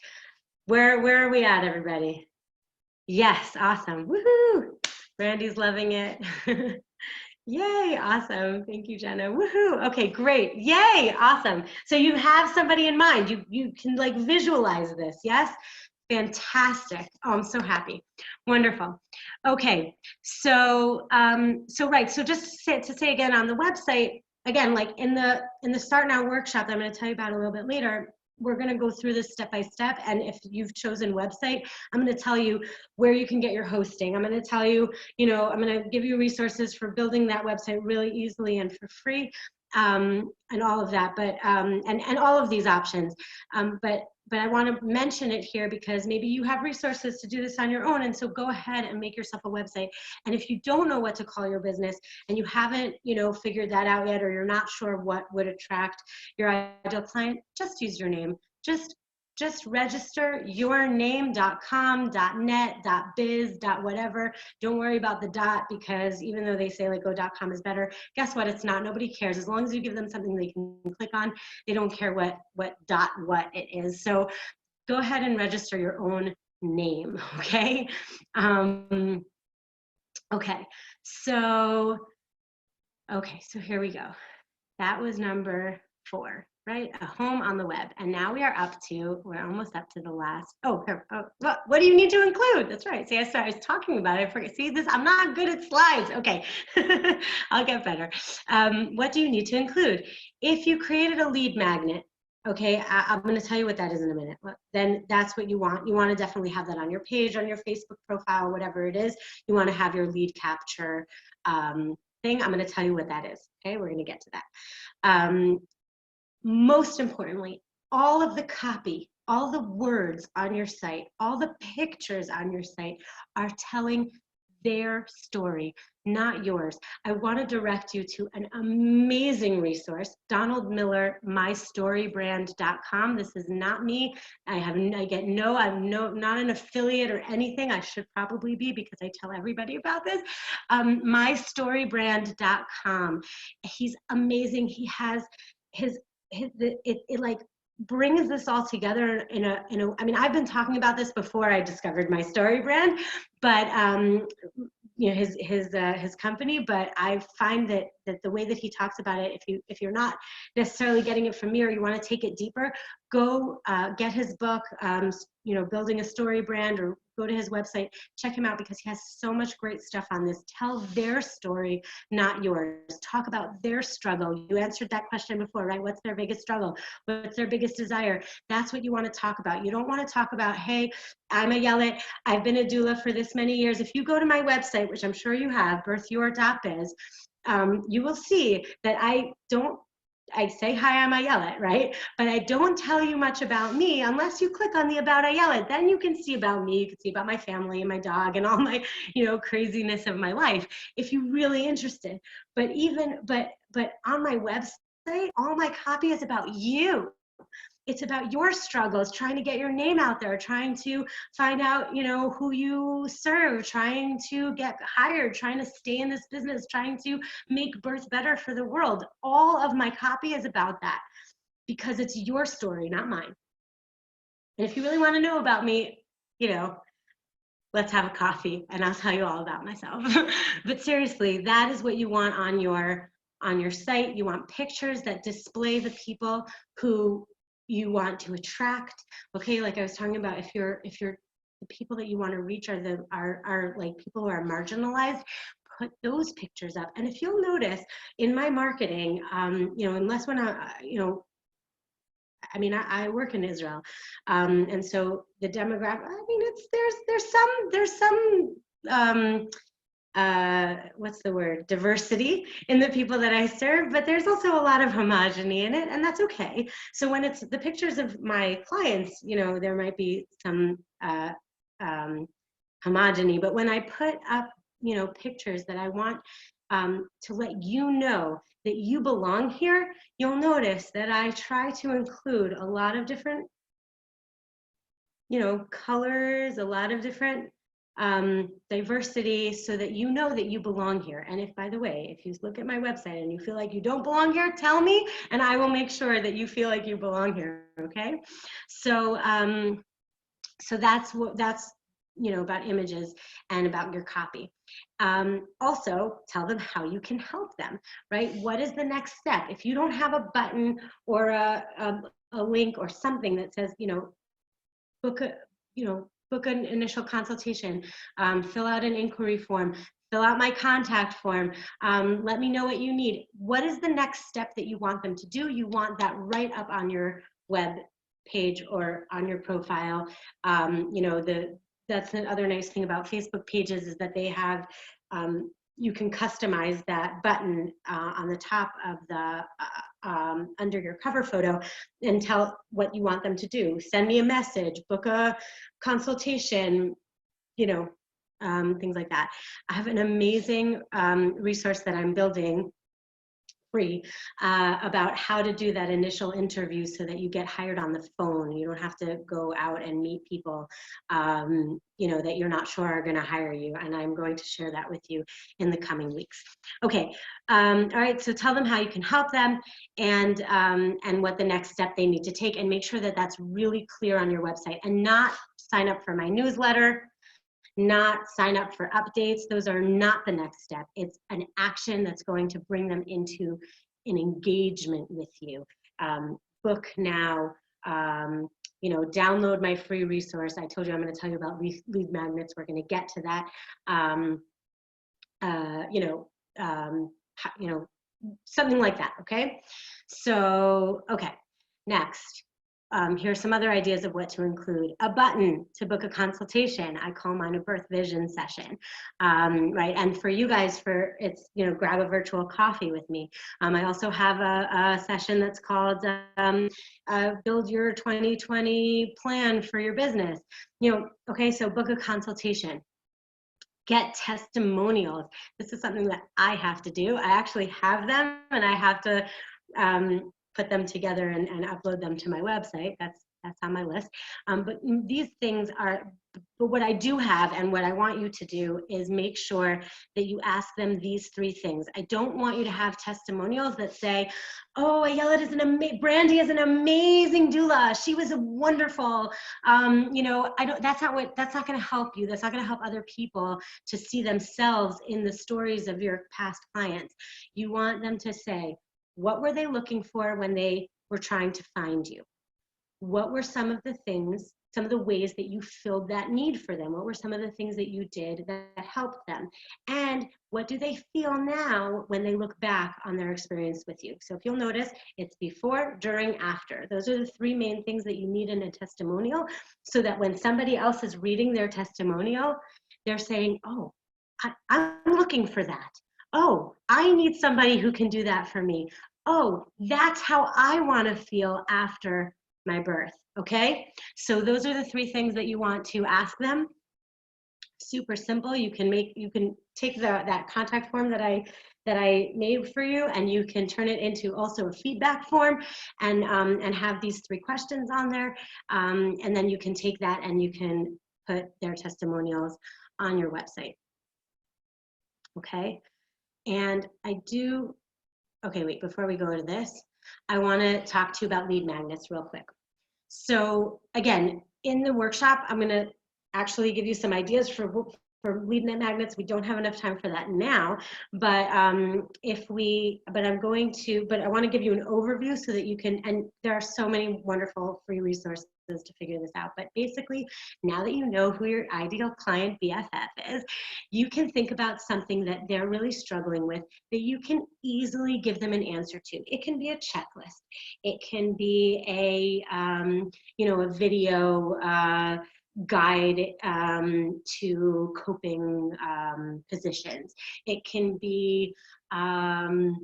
Where are we at, everybody? Yes, awesome. Woohoo! Randy's loving it. Yay, awesome. Thank you, Jenna. Woohoo. Okay, great. Yay, awesome. So you have somebody in mind. You can like visualize this, yes? Fantastic. Oh, I'm so happy. Wonderful. Okay, so right. So just to say again on the website, again, like in the Start Now workshop that I'm going to tell you about a little bit later, we're going to go through this step by step. And if you've chosen website, I'm going to tell you where you can get your hosting. I'm going to tell you, I'm going to give you resources for building that website really easily and for free, and all of that. But and all of these options. But I want to mention it here because maybe you have resources to do this on your own. And so go ahead and make yourself a website. And if you don't know what to call your business and you haven't, figured that out yet, or you're not sure what would attract your ideal client, just use your name. Just register yourname.com, .net, .biz, .whatever. Don't worry about the dot, because even though they say like .com is better, guess what? It's not. Nobody cares. As long as you give them something they can click on, they don't care what it is. So go ahead and register your own name, okay? Okay, so here we go. That was number 4. Right? A home on the web. And now we're almost up to the last, what do you need to include? That's right. See, I was talking about it. I forget. See this, I'm not good at slides. Okay, I'll get better. What do you need to include? If you created a lead magnet, okay, I'm going to tell you what that is in a minute. Then that's what you want. You want to definitely have that on your page, on your Facebook profile, whatever it is. You want to have your lead capture thing. I'm going to tell you what that is. Okay, we're going to get to that. Most importantly, all of the copy, all the words on your site, all the pictures on your site are telling their story, not yours. I want to direct you to an amazing resource, Donald Miller, mystorybrand.com. This is not me. I'm not an affiliate or anything. I should probably be, because I tell everybody about this. Mystorybrand.com. He's amazing. He has it like brings this all together in a I mean, I've been talking about this before I discovered My Story Brand, but his company, but I find that the way that he talks about it, if you're not necessarily getting it from me, or you want to take it deeper, go get his book, Building a Story Brand, or go to his website, check him out, because he has so much great stuff on this. Tell their story, not yours. Talk about their struggle. You answered that question before, right? What's their biggest struggle? What's their biggest desire? That's what you want to talk about. You don't want to talk about, hey, I'm a Yellet, I've been a doula for this many years. If you go to my website, which I'm sure you have, birthyour.biz, you will see that I say, hi, I'm Ayelet, right? But I don't tell you much about me unless you click on the About Ayelet. Then you can see about me, you can see about my family and my dog and all my, craziness of my life, if you're really interested. But on my website, all my copy is about you. It's about your struggles, trying to get your name out there, trying to find out, who you serve, trying to get hired, trying to stay in this business, trying to make birth better for the world. All of my copy is about that, because it's your story, not mine. And if you really want to know about me, let's have a coffee and I'll tell you all about myself. But seriously, that is what you want on your site. You want pictures that display the people who you want to attract. Okay, like I was talking about, if you're the people that you want to reach are like people who are marginalized, put those pictures up. And if you'll notice in my marketing, unless when I work in Israel, and so the demographic, there's some what's the word, diversity in the people that I serve, but there's also a lot of homogeny in it, and that's okay. So when it's the pictures of my clients, you know, there might be some homogeny, but when I put up, you know, pictures that I want to let you know that you belong here, you'll notice that I try to include a lot of different, you know, colors, a lot of different diversity, so that you know that you belong here. And if, by the way, if you look at my website and you feel like you don't belong here, tell me, and I will make sure that you feel like you belong here. Okay, so so that's you know, about images and about your copy. Also, tell them how you can help them, right? What is the next step? If you don't have a button or a link or something that says, you know, book an initial consultation, fill out an inquiry form, fill out my contact form, let me know what you need. What is the next step that you want them to do? You want that right up on your web page or on your profile. You know, that's the other nice thing about Facebook pages is that they have, you can customize that button on the top of the under your cover photo and tell what you want them to do. Send me a message, book a consultation, you know, things like that. I have an amazing resource that I'm building free about how to do that initial interview so that you get hired on the phone. You don't have to go out and meet people, you know, that you're not sure are going to hire you. And I'm going to share that with you in the coming weeks. Okay. All right. So tell them how you can help them and what the next step they need to take, and make sure that that's really clear on your website, and not sign up for my newsletter, not sign up for updates. Those are not the next step. It's an action that's going to bring them into an engagement with you. Book now, you know, download my free resource. I told you I'm going to tell you about lead magnets. We're going to get to that. You know, something like that. Okay. So, okay. Next. Here's some other ideas of what to include. A button to book a consultation. I call mine a birth vision session, right? And for you guys, it's, you know, grab a virtual coffee with me. I also have a session that's called build your 2020 plan for your business. You know, okay, so book a consultation. Get testimonials. This is something that I have to do. I actually have them, and I have to put them together and upload them to my website. That's on my list. But these things are, but what I do have and what I want you to do is make sure that you ask them these three things. I don't want you to have testimonials that say, oh, Ayelet Brandy is an amazing doula. She was a wonderful, you know, that's not going to help you. That's not going to help other people to see themselves in the stories of your past clients. You want them to say, what were they looking for when they were trying to find you? What were some of the things, some of the ways that you filled that need for them? What were some of the things that you did that helped them? And what do they feel now when they look back on their experience with you? So if you'll notice, it's before, during, after. Those are the three main things that you need in a testimonial, so that when somebody else is reading their testimonial, they're saying, oh, I'm looking for that. Oh, I need somebody who can do that for me. Oh, that's how I want to feel after my birth. Okay, so those are the three things that you want to ask them. Super simple. You can take that contact form that I made for you, and you can turn it into also a feedback form, and have these three questions on there, and then you can take that and you can put their testimonials on your website. Okay. And okay, wait, before we go to this, I want to talk to you about lead magnets real quick. So again, in the workshop, I'm going to actually give you some ideas for lead magnets. We don't have enough time for that now, but I want to give you an overview so that you can, and there are so many wonderful free resources to figure this out. But basically, now that you know who your ideal client BFF is, you can think about something that they're really struggling with that you can easily give them an answer to. It can be a checklist. It can be a, you know, a video, guide to coping positions. It can be, oh,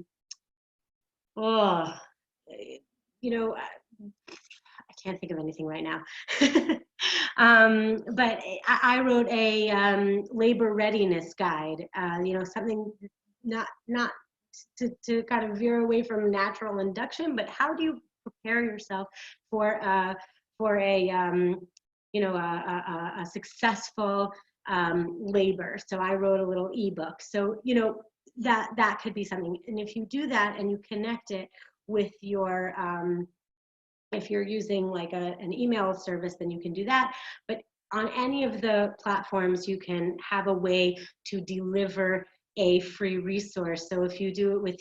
you know, I can't think of anything right now. But I wrote a labor readiness guide, you know, something not to kind of veer away from natural induction, but how do you prepare yourself for a you know, a successful labor. So I wrote a little ebook. So, you know, that could be something. And if you do that and you connect it with your, if you're using like an email service, then you can do that. But on any of the platforms, you can have a way to deliver a free resource. So if you do it with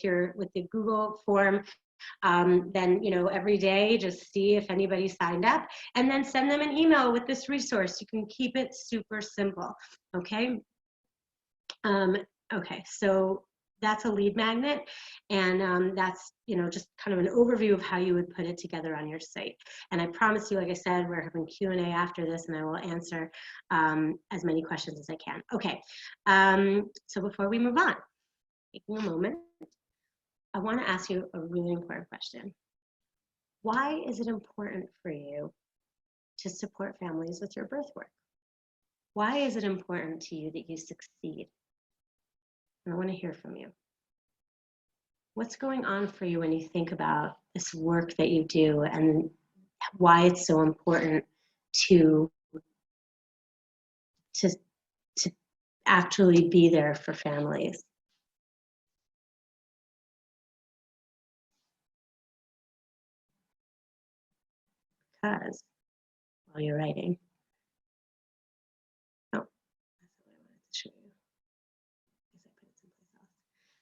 the Google form, then, you know, every day just see if anybody signed up and then send them an email with this resource. You can keep it super simple. Okay. Okay, so that's a lead magnet, and that's, you know, just kind of an overview of how you would put it together on your site. And I promise you, like I said, we're having Q&A after this, and I will answer as many questions as I can. Okay, so before we move on, taking a moment, I want to ask you a really important question. Why is it important for you to support families with your birth work? Why is it important to you that you succeed? I want to hear from you. What's going on for you when you think about this work that you do and why it's so important to actually be there for families? Because while you're writing, oh, that's what I wanted to show you.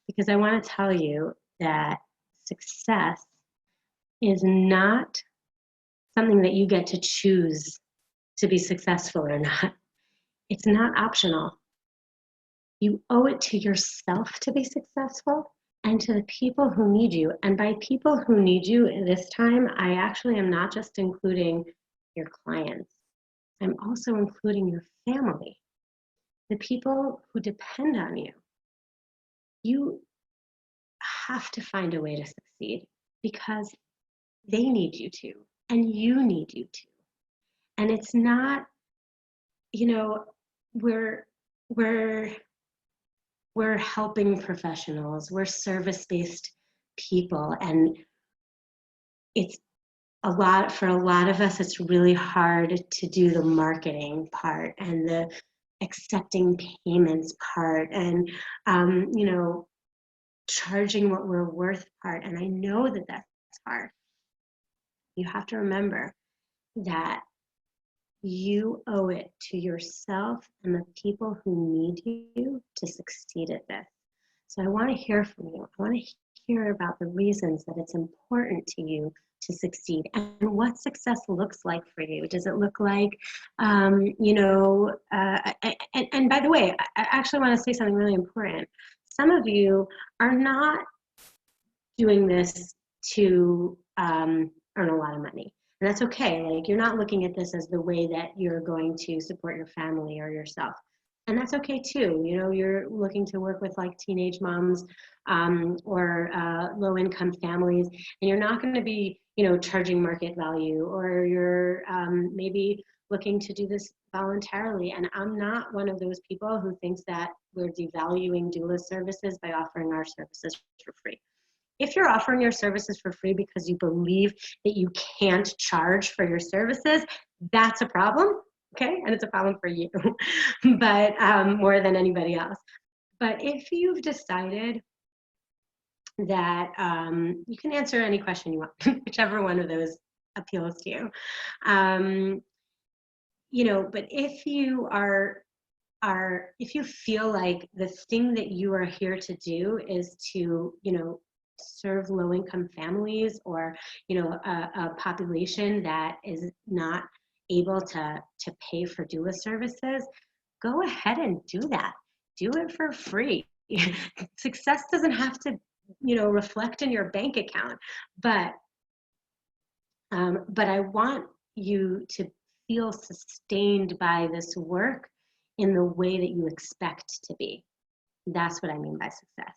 Because I want to tell you that success is not something that you get to choose to be successful or not. It's not optional. You owe it to yourself to be successful and to the people who need you. And by people who need you this time, I actually am not just including your clients. I'm also including your family, the people who depend on you. You have to find a way to succeed because they need you to, and you need you to. And it's not, you know, we're helping professionals, we're service-based people, and it's for a lot of us, it's really hard to do the marketing part and the accepting payments part and, you know, charging what we're worth part. And I know that that's hard. You have to remember that you owe it to yourself and the people who need you to succeed at this. So I want to hear from you. I want to hear about the reasons that it's important to you to succeed and what success looks like for you. Does it look like, you know, and by the way, I actually want to say something really important. Some of you are not doing this to earn a lot of money. And that's okay. Like, you're not looking at this as the way that you're going to support your family or yourself. And that's okay too. You know, you're looking to work with like teenage moms or low income families, and you're not going to be, you know, charging market value, or you're maybe looking to do this voluntarily. And I'm not one of those people who thinks that we're devaluing doula services by offering our services for free. If you're offering your services for free because you believe that you can't charge for your services, that's a problem, okay? And it's a problem for you, but more than anybody else. But if you've decided that you can answer any question you want, whichever one of those appeals to you. You know, but if you if you feel like the thing that you are here to do is to, you know, serve low-income families, or, you know, a population that is not able to pay for doula services, go ahead and do that. Do it for free. Success doesn't have to, you know, reflect in your bank account, but I want you to feel sustained by this work in the way that you expect to be. That's what I mean by success.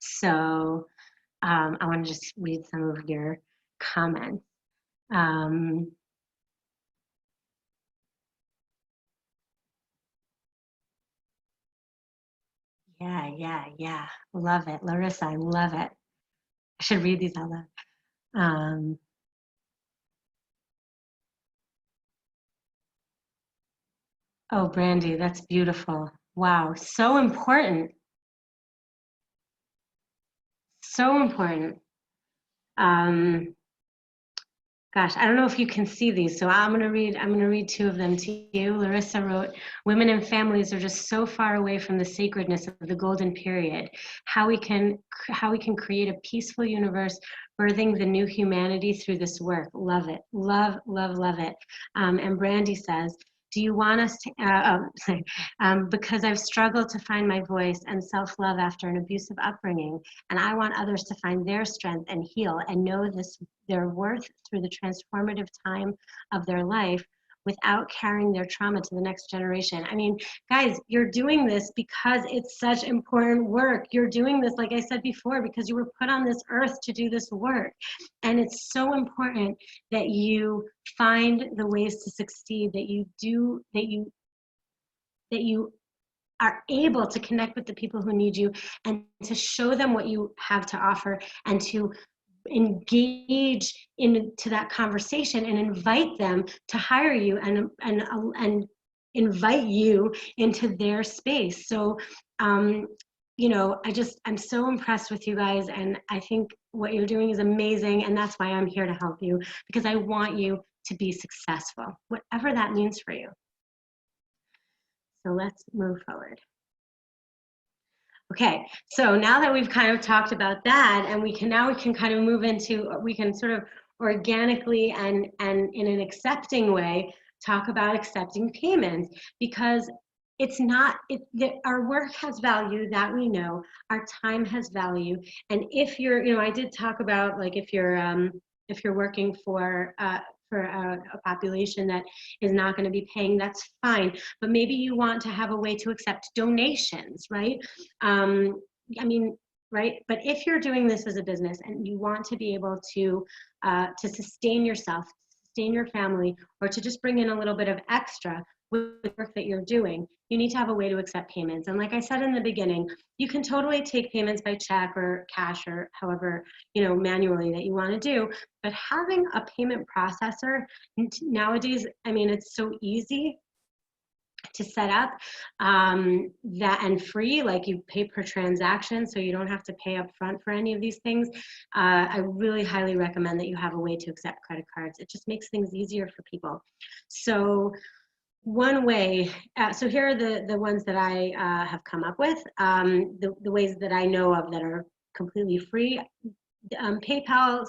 So I want to just read some of your comments. Yeah. Love it. Larissa, I love it. I should read these out loud. Oh, Brandy, that's beautiful. Wow, so important. So important. Gosh, I don't know if you can see these, so I'm gonna read two of them to you. Larissa wrote, "Women and families are just so far away from the sacredness of the golden period. How we can create a peaceful universe, birthing the new humanity through this work. Love it, love it." And Brandy says, "Do you want us to?" Because I've struggled to find my voice and self-love after an abusive upbringing, and I want others to find their strength and heal and know their worth through the transformative time of their life without carrying their trauma to the next generation. I mean, guys, you're doing this because it's such important work. You're doing this, like I said before, because you were put on this earth to do this work. And it's so important that you find the ways to succeed, that you are able to connect with the people who need you and to show them what you have to offer and to engage into that conversation and invite them to hire you and invite you into their space. So you know, I'm so impressed with you guys, and I think what you're doing is amazing, and that's why I'm here to help you, because I want you to be successful, whatever that means for you. So let's move forward. Okay, so now that we've kind of talked about that, and we can kind of move into, we can sort of organically and in an accepting way talk about accepting payments, because it's not, our work has value, that we know, our time has value, and if you're, you know, I did talk about, like, if you're working for a population that is not going to be paying, that's fine. But maybe you want to have a way to accept donations, right? I mean, right? But if you're doing this as a business and you want to be able to sustain yourself, sustain your family, or to just bring in a little bit of extra with the work that you're doing, you need to have a way to accept payments. And like I said in the beginning, you can totally take payments by check or cash or however, you know, manually that you want to do. But having a payment processor nowadays, I mean, it's so easy to set up that, and free, like you pay per transaction, so you don't have to pay up front for any of these things. I really highly recommend that you have a way to accept credit cards. It just makes things easier for people. So one way, so here are the ones that I have come up with, the ways that I know of that are completely free. PayPal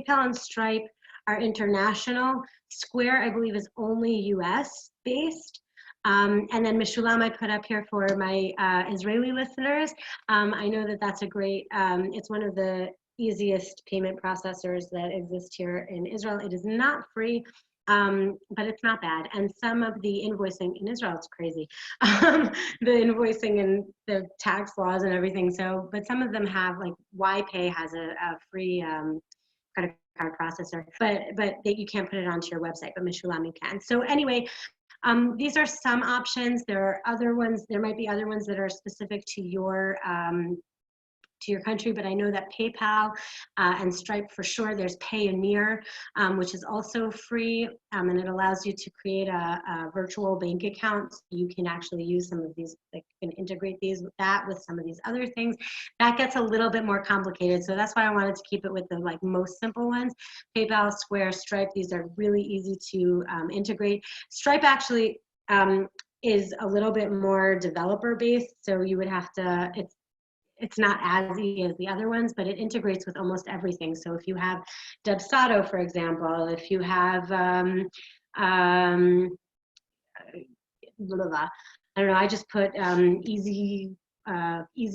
and Stripe are international. Square, I believe, is only US based. And then Meshulam I put up here for my Israeli listeners. I know that that's a great, it's one of the easiest payment processors that exist here in Israel. It is not free, but it's not bad. And some of the invoicing in Israel, it's crazy. The invoicing and the tax laws and everything. So, but some of them have, like YPay has a free credit card processor, but that you can't put it onto your website, but Meshulam you can. So anyway, these are some options. There are other ones, there might be other ones that are specific to your country, but I know that PayPal and Stripe for sure. There's Payoneer, which is also free, and it allows you to create a virtual bank account. So you can actually use some of these, like you can integrate that with some of these other things. That gets a little bit more complicated, so that's why I wanted to keep it with the most simple ones. PayPal, Square, Stripe, these are really easy to integrate. Stripe actually is a little bit more developer based, so you would have to, it's not as easy as the other ones, but it integrates with almost everything. So if you have Dubsado, for example, if you have, blah, blah, blah, I don't know, I just put Easy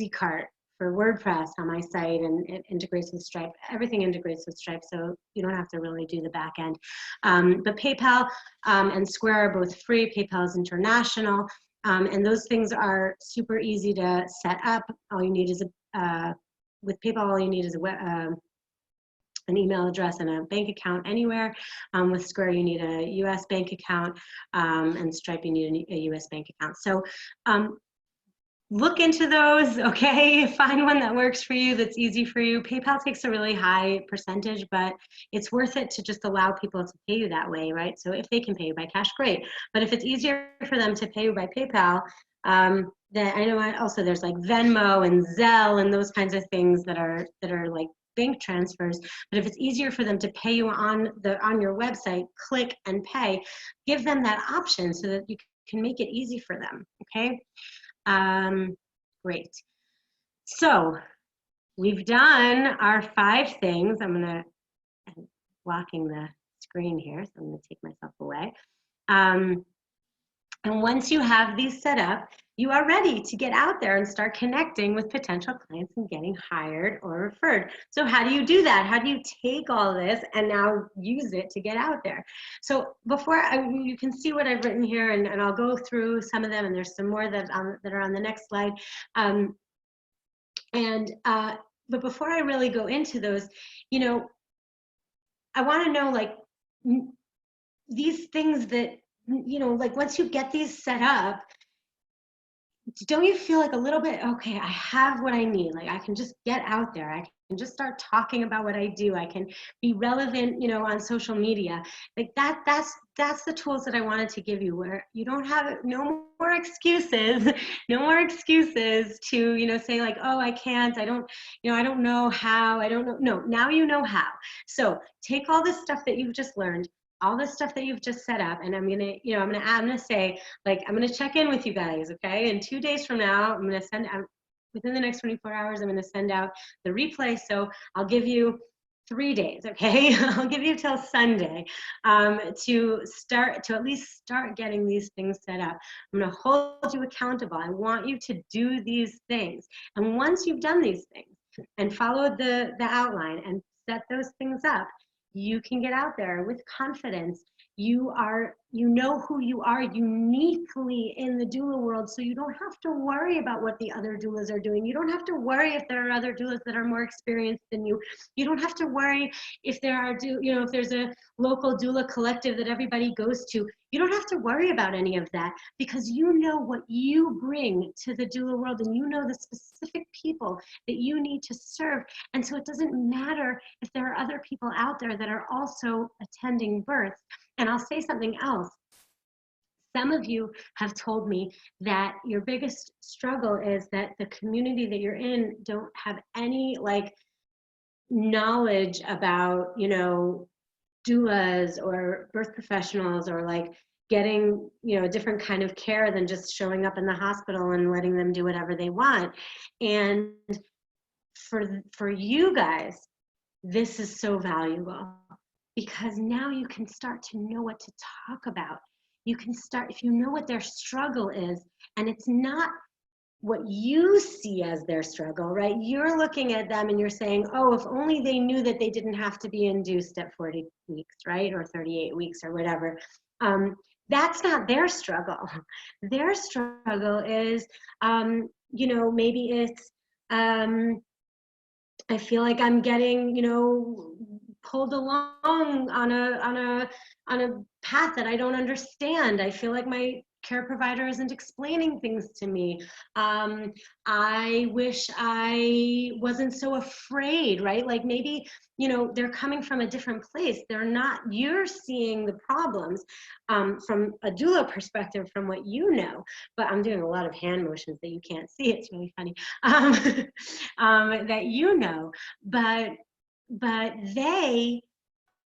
Cart for WordPress on my site, and it integrates with Stripe. Everything integrates with Stripe, so you don't have to really do the back end. But PayPal and Square are both free. PayPal is international, and those things are super easy to set up. All you need is with PayPal, all you need is an email address and a bank account anywhere. With Square, you need a US bank account, and Stripe, you need a US bank account. So look into those, okay? Find one that works for you, that's easy for you. PayPal takes a really high percentage, but it's worth it to just allow people to pay you that way, right? So if they can pay you by cash, great. But if it's easier for them to pay you by PayPal, then I know also there's like Venmo and Zelle and those kinds of things that are like bank transfers. But if it's easier for them to pay you on your website, click and pay, give them that option so that you can make it easy for them, okay? Great. So we've done our 5 things. I'm blocking the screen here, so I'm gonna take myself away. And once you have these set up, you are ready to get out there and start connecting with potential clients and getting hired or referred. So how do you do that? How do you take all this and now use it to get out there? So you can see what I've written here, and I'll go through some of them, and there's some more that are on the next slide. But before I really go into those, I want to know, like, these things that, like, once you get these set up, don't you feel like a little bit, okay, I have what I need, like I can just get out there, I can just start talking about what I do, I can be relevant, on social media, like that's the tools that I wanted to give you, where you don't have no more excuses to, say like, oh, I can't, I don't know how, I don't know. No, now you know how. So take all this stuff that you've just learned, all this stuff that you've just set up, and I'm gonna say, like, I'm gonna check in with you guys, okay? And 2 days from now, I'm gonna send out, within the next 24 hours, I'm gonna send out the replay. So I'll give you 3 days, okay? I'll give you till Sunday to at least start getting these things set up. I'm gonna hold you accountable. I want you to do these things. And once you've done these things and followed the outline and set those things up, you can get out there with confidence. You know who you are uniquely in the doula world, so you don't have to worry about what the other doulas are doing. You don't have to worry if there are other doulas that are more experienced than you. You don't have to worry if if there's a local doula collective that everybody goes to. You don't have to worry about any of that, because you know what you bring to the doula world, and you know the specific people that you need to serve. And so it doesn't matter if there are other people out there that are also attending births. And I'll say something else. Some of you have told me that your biggest struggle is that the community that you're in don't have any like knowledge about, doulas or birth professionals, or like getting, a different kind of care than just showing up in the hospital and letting them do whatever they want. And for you guys, this is so valuable, because now you can start to know what to talk about. You can start, if you know what their struggle is, and it's not what you see as their struggle, right? You're looking at them and you're saying, oh, if only they knew that they didn't have to be induced at 40 weeks, right? Or 38 weeks or whatever. That's not their struggle. Their struggle is, maybe it's, I feel like I'm getting, pulled along on a path that I don't understand. I feel like my care provider isn't explaining things to me. I wish I wasn't so afraid, right? Like maybe, they're coming from a different place. You're seeing the problems from a doula perspective, from what you know, but I'm doing a lot of hand motions that you can't see. It's really funny, that but they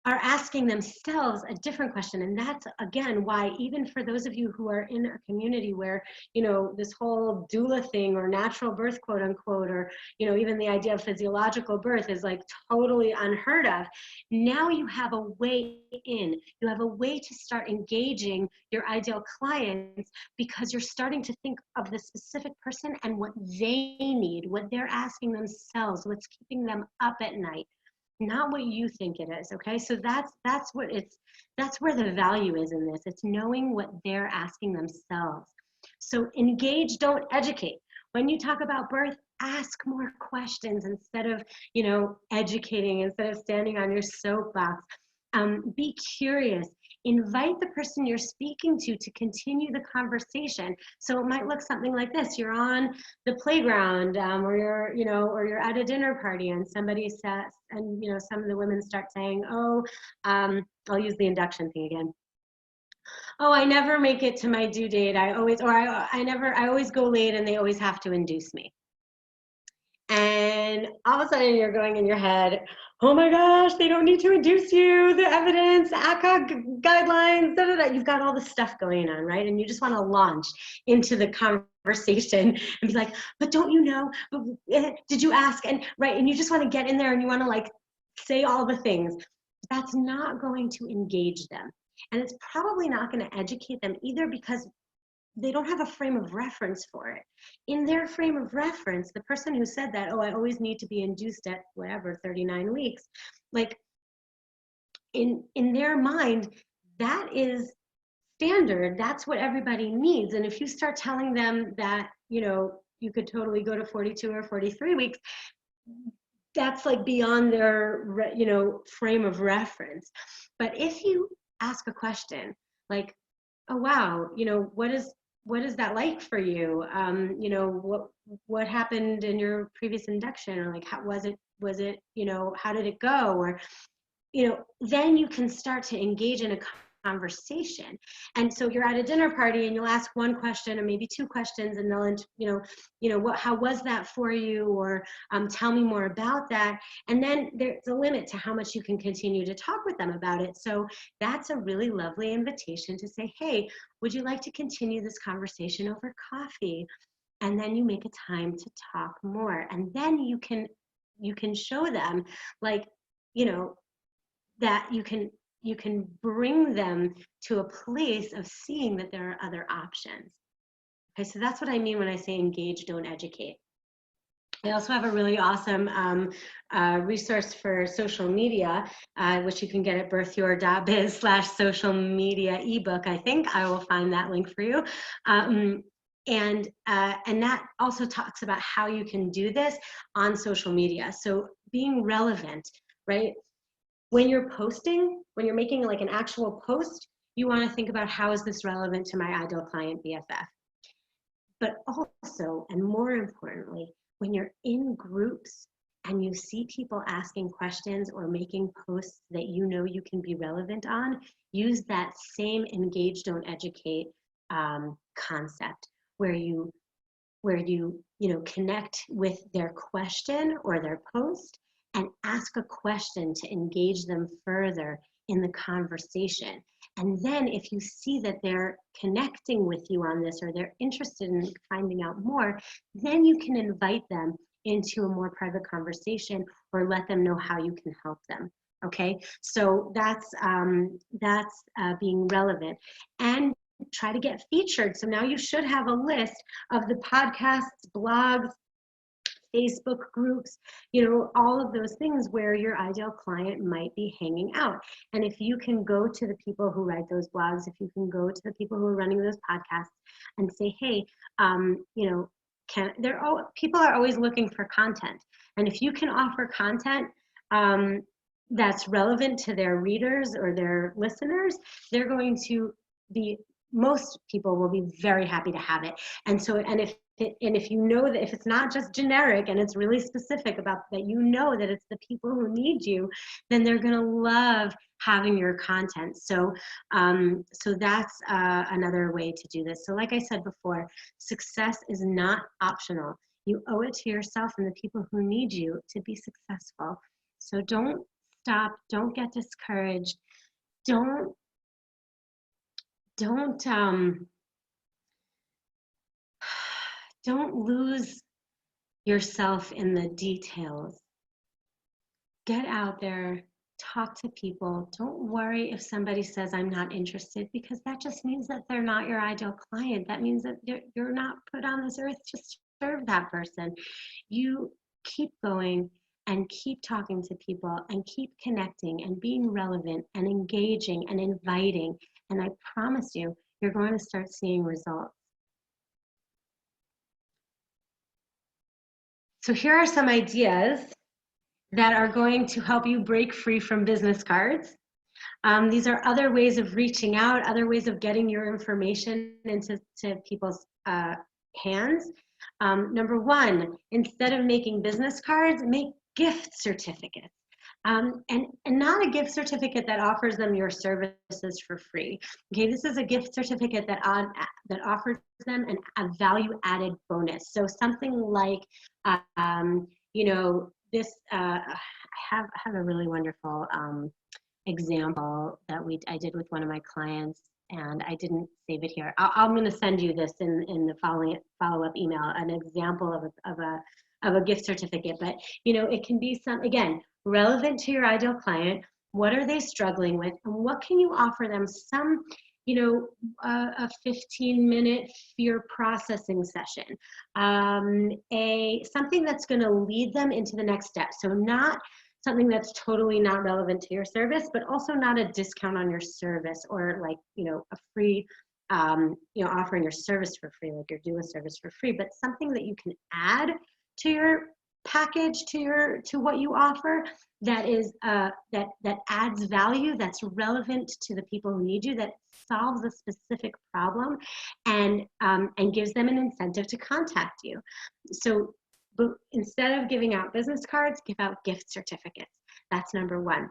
are asking themselves a different question. And that's, again, why even for those of you who are in a community where, you know, this whole doula thing or natural birth, quote unquote, or, you know, even the idea of physiological birth is like totally unheard of. Now you have a way in, you have a way to start engaging your ideal clients, because you're starting to think of the specific person and what they need, what they're asking themselves, what's keeping them up at night, not what you think it is. Okay, so that's where the value is in this. It's knowing what they're asking themselves. So engage, don't educate. When you talk about birth, ask more questions instead of, you know, educating, instead of standing on your soapbox. Be curious. Invite the person you're speaking to continue the conversation. So it might look something like this. You're on the playground, or you're, you know, or you're at a dinner party, and somebody says, and, you know, some of the women start saying, oh, I'll use the induction thing again. Oh, I never make it to my due date. I always go late, and they always have to induce me. And all of a sudden you're going in your head, oh my gosh, they don't need to induce you, the evidence, ACOG guidelines, da, da, da. You've got all this stuff going on, right? And you just want to launch into the conversation and be like, but don't you know, but, did you ask? And right, and you just want to get in there and you want to like say all the things. That's not going to engage them. And it's probably not going to educate them either, because they don't have a frame of reference for it. In their frame of reference, the person who said that, oh, I always need to be induced at whatever, 39 weeks, like in their mind, that is standard. That's what everybody needs. And if you start telling them that, you know, you could totally go to 42 or 43 weeks, that's like beyond their, you know, frame of reference. But if you ask a question like, oh, wow, you know, what is that like for you? You know, what happened in your previous induction, or like, how was it, you know, how did it go? Or, you know, then you can start to engage in a conversation. And so you're at a dinner party and you'll ask one question or maybe two questions, and they'll, you know, how was that for you? Or tell me more about that. And then there's a limit to how much you can continue to talk with them about it. So that's a really lovely invitation to say, hey, would you like to continue this conversation over coffee? And then you make a time to talk more. And then you can show them, like, you know, that you can bring them to a place of seeing that there are other options. Okay, so that's what I mean when I say engage, don't educate. I also have a really awesome resource for social media, which you can get at birthyour.biz/social media ebook. I think I will find that link for you. And that also talks about how you can do this on social media. So being relevant, right? When you're posting, when you're making like an actual post, you want to think about, how is this relevant to my ideal client BFF? But also, and more importantly, when you're in groups and you see people asking questions or making posts that you know you can be relevant on, use that same engage, don't educate concept, where you connect with their question or their post and ask a question to engage them further in the conversation. And then if you see that they're connecting with you on this, or they're interested in finding out more, then you can invite them into a more private conversation, or let them know how you can help them. Okay, so that's being relevant. And try to get featured. So now you should have a list of the podcasts, blogs, Facebook groups, you know, all of those things where your ideal client might be hanging out. And if you can go to the people who write those blogs, if you can go to the people who are running those podcasts and say, hey, you know, people are always looking for content. And if you can offer content that's relevant to their readers or their listeners, they're going to be, most people will be very happy to have it. And so, if you know that if it's not just generic and it's really specific about that, you know that it's the people who need you, then they're going to love having your content. So so that's another way to do this. So like I said before, success is not optional. You owe it to yourself and the people who need you to be successful. So don't stop, don't get discouraged, don't don't don't lose yourself in the details. Get out there, talk to people. Don't worry if somebody says I'm not interested, because that just means that they're not your ideal client. That means that you're not put on this earth to serve that person. You keep going and keep talking to people and keep connecting and being relevant and engaging and inviting. And I promise you, you're going to start seeing results. So here are some ideas that are going to help you break free from business cards. These are other ways of reaching out, other ways of getting your information into people's hands. Number one, instead of making business cards, make gift certificates. And not a gift certificate that offers them your services for free. Okay, this is a gift certificate that offers them a value-added bonus. So something like, you know, this. I have a really wonderful example that I did with one of my clients, and I didn't save it here. I'm going to send you this in the follow-up email, an example of a gift certificate. But you know, it can be some, again, relevant to your ideal client. What are they struggling with, and what can you offer them? Some, you know, a 15-minute fear processing session, something that's going to lead them into the next step. So not something that's totally not relevant to your service, but also not a discount on your service, or like, you know, a free, you know, offering your service for free, like you're doing a service for free, but something that you can add to your package, to what you offer, that is that adds value, that's relevant to the people who need you, that solves a specific problem, and gives them an incentive to contact you. So, but instead of giving out business cards, give out gift certificates. That's number one.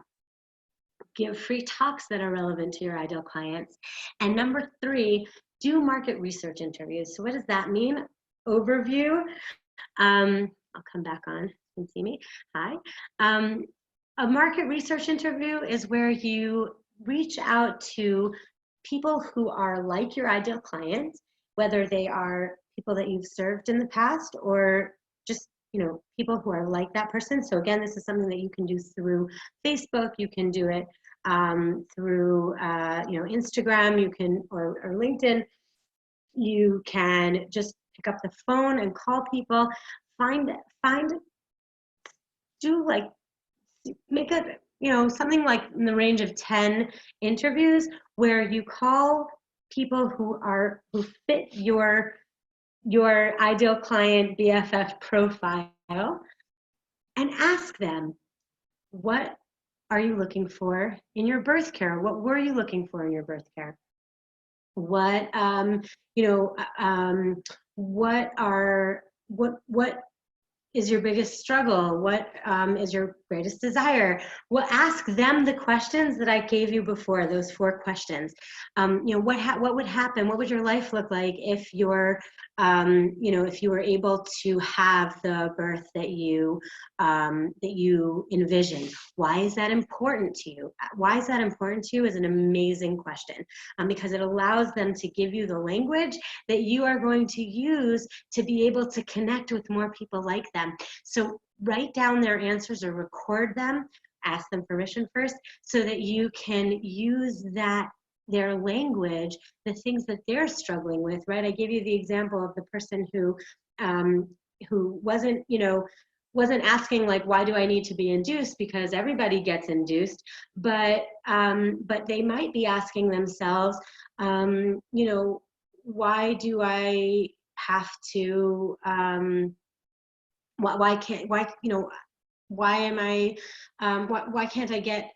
Give free talks that are relevant to your ideal clients. And number three, do market research interviews. So what does that mean? Overview. I'll come back on. You can see me. Hi. A market research interview is where you reach out to people who are like your ideal client, whether they are people that you've served in the past, or just, you know, people who are like that person. So again, this is something that you can do through Facebook. You can do it through you know, Instagram. You can, or LinkedIn. You can just pick up the phone and call people. Do like, make a, you know, something like in the range of 10 interviews where you call people who fit your ideal client BFF profile, and ask them, what are you looking for in your birth care? What were you looking for in your birth care? What, you know, what is your biggest struggle? What is your greatest desire? Well, ask them the questions that I gave you before, those 4 questions. You know, what would happen? What would your life look like if you're, you know, if you were able to have the birth that you envision? Why is that important to you? Why is that important to you is an amazing question, because it allows them to give you the language that you are going to use to be able to connect with more people like them. So write down their answers or record them, ask them permission first, so that you can use their language, the things that they're struggling with, right? I gave you the example of the person who wasn't, you know, wasn't asking like, why do I need to be induced? Because everybody gets induced, but they might be asking themselves, you know, why do I have to, why am I, why can't I get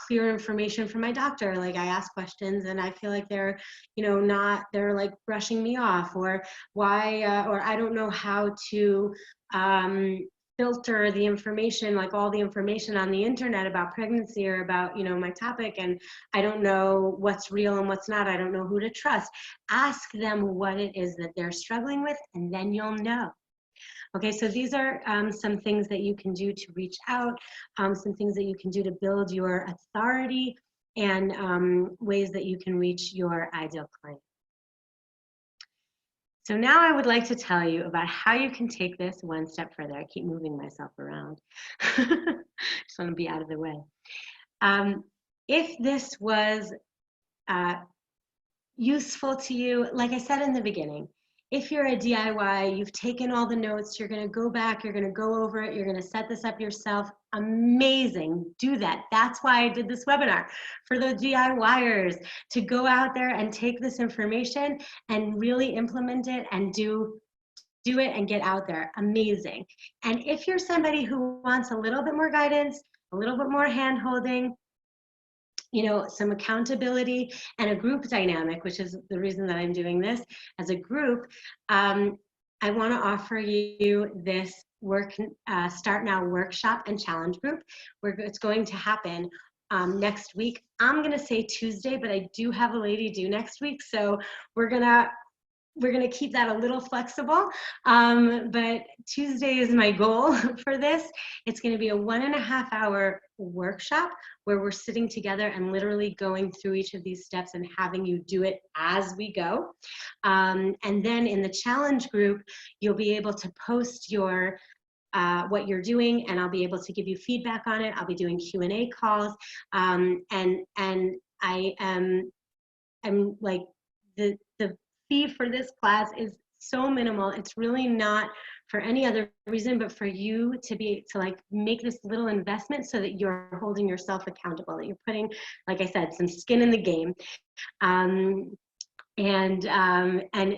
clear information from my doctor? Like, I ask questions and I feel like they're, you know, they're like brushing me off, or why, or I don't know how to filter the information, like all the information on the internet about pregnancy or about, you know, my topic, and I don't know what's real and what's not. I don't know who to trust. Ask them what it is that they're struggling with, and then you'll know. Okay, so these are some things that you can do to reach out, some things that you can do to build your authority, and ways that you can reach your ideal client. So now I would like to tell you about how you can take this one step further. I keep moving myself around. Just want to be out of the way. If this was useful to you, like I said in the beginning, if you're a DIY, you've taken all the notes, you're going to go back, you're going to go over it, you're going to set this up yourself. Amazing. Do that. That's why I did this webinar, for the DIYers to go out there and take this information and really implement it and do it and get out there. Amazing. And if you're somebody who wants a little bit more guidance, a little bit more hand holding, you know, some accountability and a group dynamic, which is the reason that I'm doing this as a group, I want to offer you this Start Now workshop and challenge group, where it's going to happen next week. I'm going to say Tuesday, but I do have a lady due next week, so we're going to keep that a little flexible, but Tuesday is my goal for this. It's going to be a 1.5 hour workshop where we're sitting together and literally going through each of these steps and having you do it as we go. And then in the challenge group, you'll be able to post your what you're doing, and I'll be able to give you feedback on it. I'll be doing Q&A calls, and I'm like, the fee for this class is so minimal. It's really not for any other reason but for you to like make this little investment so that you're holding yourself accountable, that you're putting, like I said, some skin in the game. And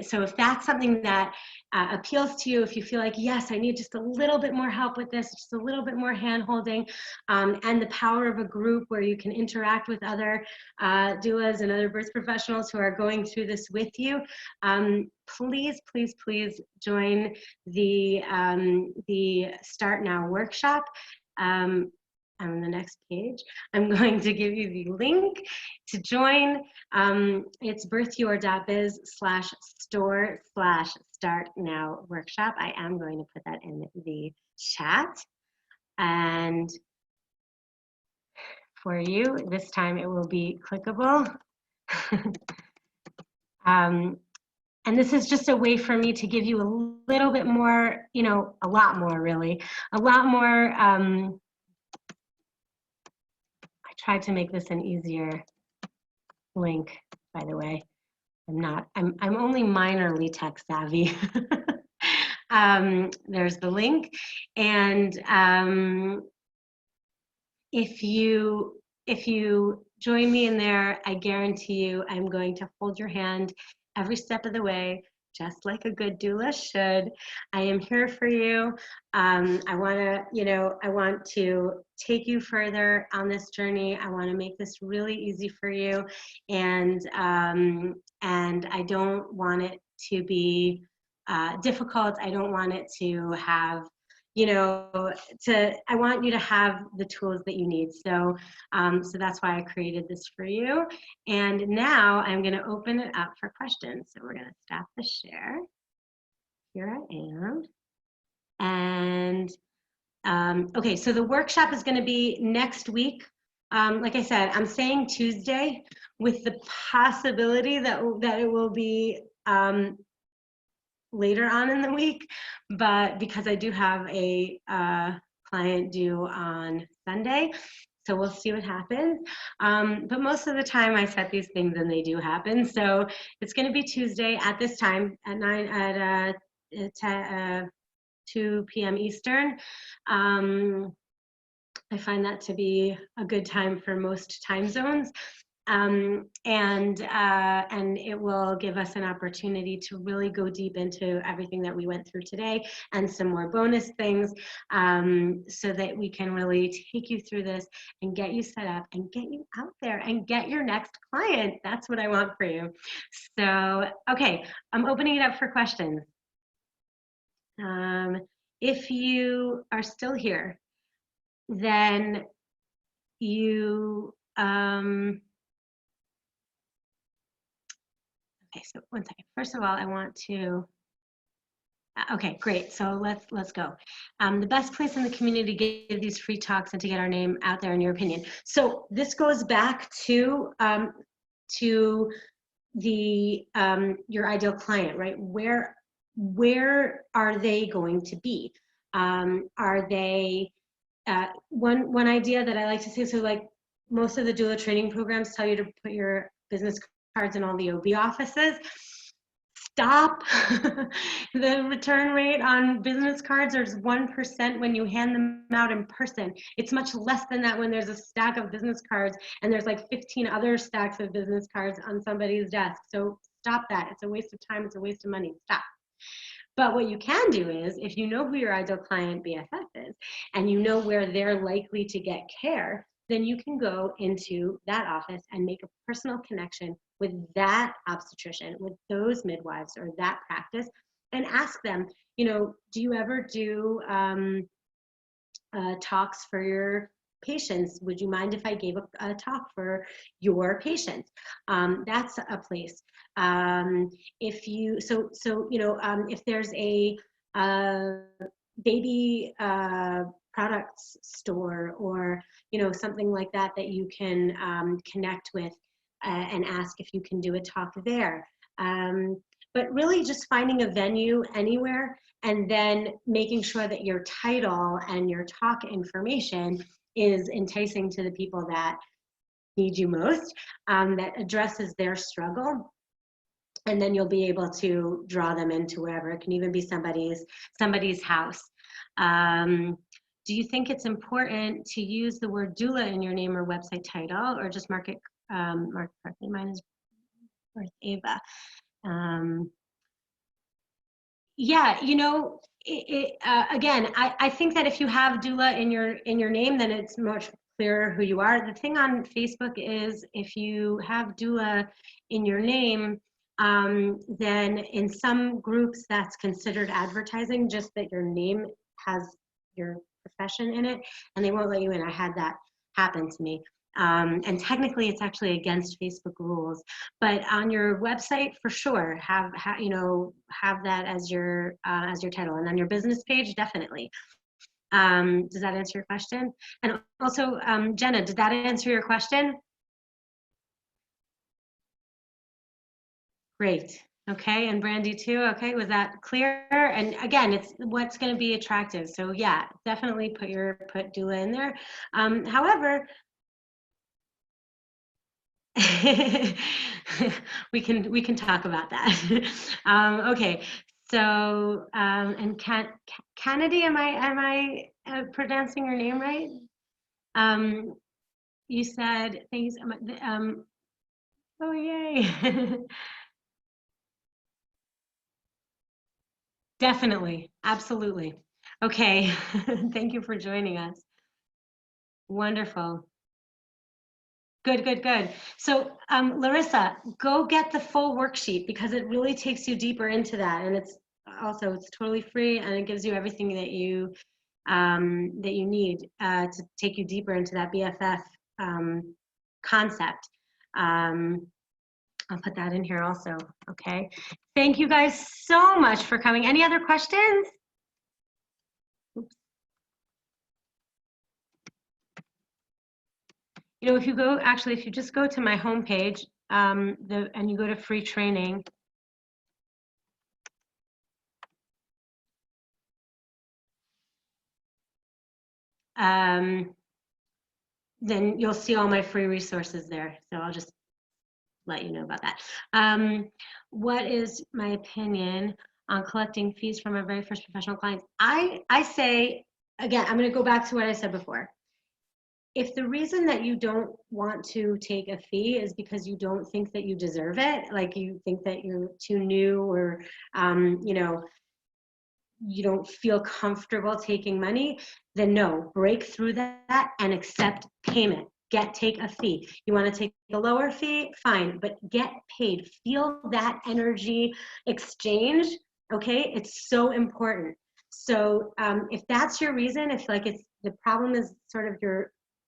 so if that's something that appeals to you, if you feel like, yes, I need just a little bit more help with this, just a little bit more hand holding, and the power of a group where you can interact with other doulas and other birth professionals who are going through this with you, please, please, please join the Start Now workshop. On the next page, I'm going to give you the link to join. It's birthyour.biz/store/Start Now workshop. I am going to put that in the chat. And for you, this time it will be clickable. And this is just a way for me to give you a little bit more, you know, a lot more really, a lot more. Tried to make this an easier link, by the way. I'm only minorly tech savvy. There's the link, and if you join me in there, I guarantee you I'm going to hold your hand every step of the way, just like a good doula should. I am here for you. I want to take you further on this journey. I want to make this really easy for you, and I don't want it to be difficult. I don't want it to have, you know, I want you to have the tools that you need. So, so that's why I created this for you. And now I'm going to open it up for questions. So we're going to stop the share. Here I am. And okay, so the workshop is going to be next week. Like I said, I'm saying Tuesday with the possibility that it will be later on in the week, but because I do have a client due on Sunday, so we'll see what happens. But most of the time I set these things and they do happen. So it's going to be Tuesday at this time at 2 p.m. Eastern. I find that to be a good time for most time zones. And it will give us an opportunity to really go deep into everything that we went through today and some more bonus things, so that we can really take you through this and get you set up and get you out there and get your next client. That's what I want for you. So, okay, I'm opening it up for questions. If you are still here, then you, okay, so one second. First of all, I want to Okay, great. So let's go. The best place in the community to give these free talks and to get our name out there, in your opinion. So this goes back to the your ideal client, right? Where are they going to be? Are they one idea that I like to say? So like most of the doula training programs tell you to put your business cards in all the OB offices. Stop. The return rate on business cards is 1% when you hand them out in person. It's much less than that when there's a stack of business cards and there's like 15 other stacks of business cards on somebody's desk. So stop that. It's a waste of time. It's a waste of money. Stop. But what you can do is, if you know who your ideal client BFF is and you know where they're likely to get care, then you can go into that office and make a personal connection with that obstetrician, with those midwives or that practice, and ask them, you know, do you ever do talks for your patients? Would you mind if I gave a talk for your patients? That's a place. If you, you know, if there's a baby products store or, you know, something like that that you can connect with and ask if you can do a talk there. But really just finding a venue anywhere and then making sure that your title and your talk information is enticing to the people that need you most, that addresses their struggle. And then you'll be able to draw them into wherever. It can even be somebody's house. Do you think it's important to use the word doula in your name or website title, or just mark correctly? Mine is Ava. Yeah, you know, again, I think that if you have doula in your name, then it's much clearer who you are. The thing on Facebook is if you have doula in your name, then in some groups that's considered advertising, just that your name has your profession in it, and they won't let you in. I had that happen to me. And technically it's actually against Facebook rules, but on your website for sure have that as your title, and on your business page definitely. Does that answer your question? And also Jenna, did that answer your question? Great. Okay, and Brandy too. Okay, was that clear? And again, it's what's going to be attractive. So yeah, definitely put doula in there. However, we can talk about that. Okay, so and Kennedy, am I pronouncing your name right? You said things. Oh yay! Definitely, absolutely. Okay, thank you for joining us. Wonderful. Good, good, good. So Larissa, go get the full worksheet because it really takes you deeper into that, and it's totally free and it gives you everything that you need to take you deeper into that BFF concept. I'll put that in here also. Okay. Thank you guys so much for coming. Any other questions? Oops. You know, if you just go to my homepage, and you go to free training, then you'll see all my free resources there. So I'll just let you know about that. What is my opinion on collecting fees from our very first professional clients? I say, again, I'm going to go back to what I said before. If the reason that you don't want to take a fee is because you don't think that you deserve it, like you think that you're too new, or you know, you don't feel comfortable taking money, then no, break through that and accept payment. Take a fee. You want to take a lower fee, fine, but get paid. Feel that energy exchange. Okay, it's so important. So if that's your reason, if like it's the problem is sort of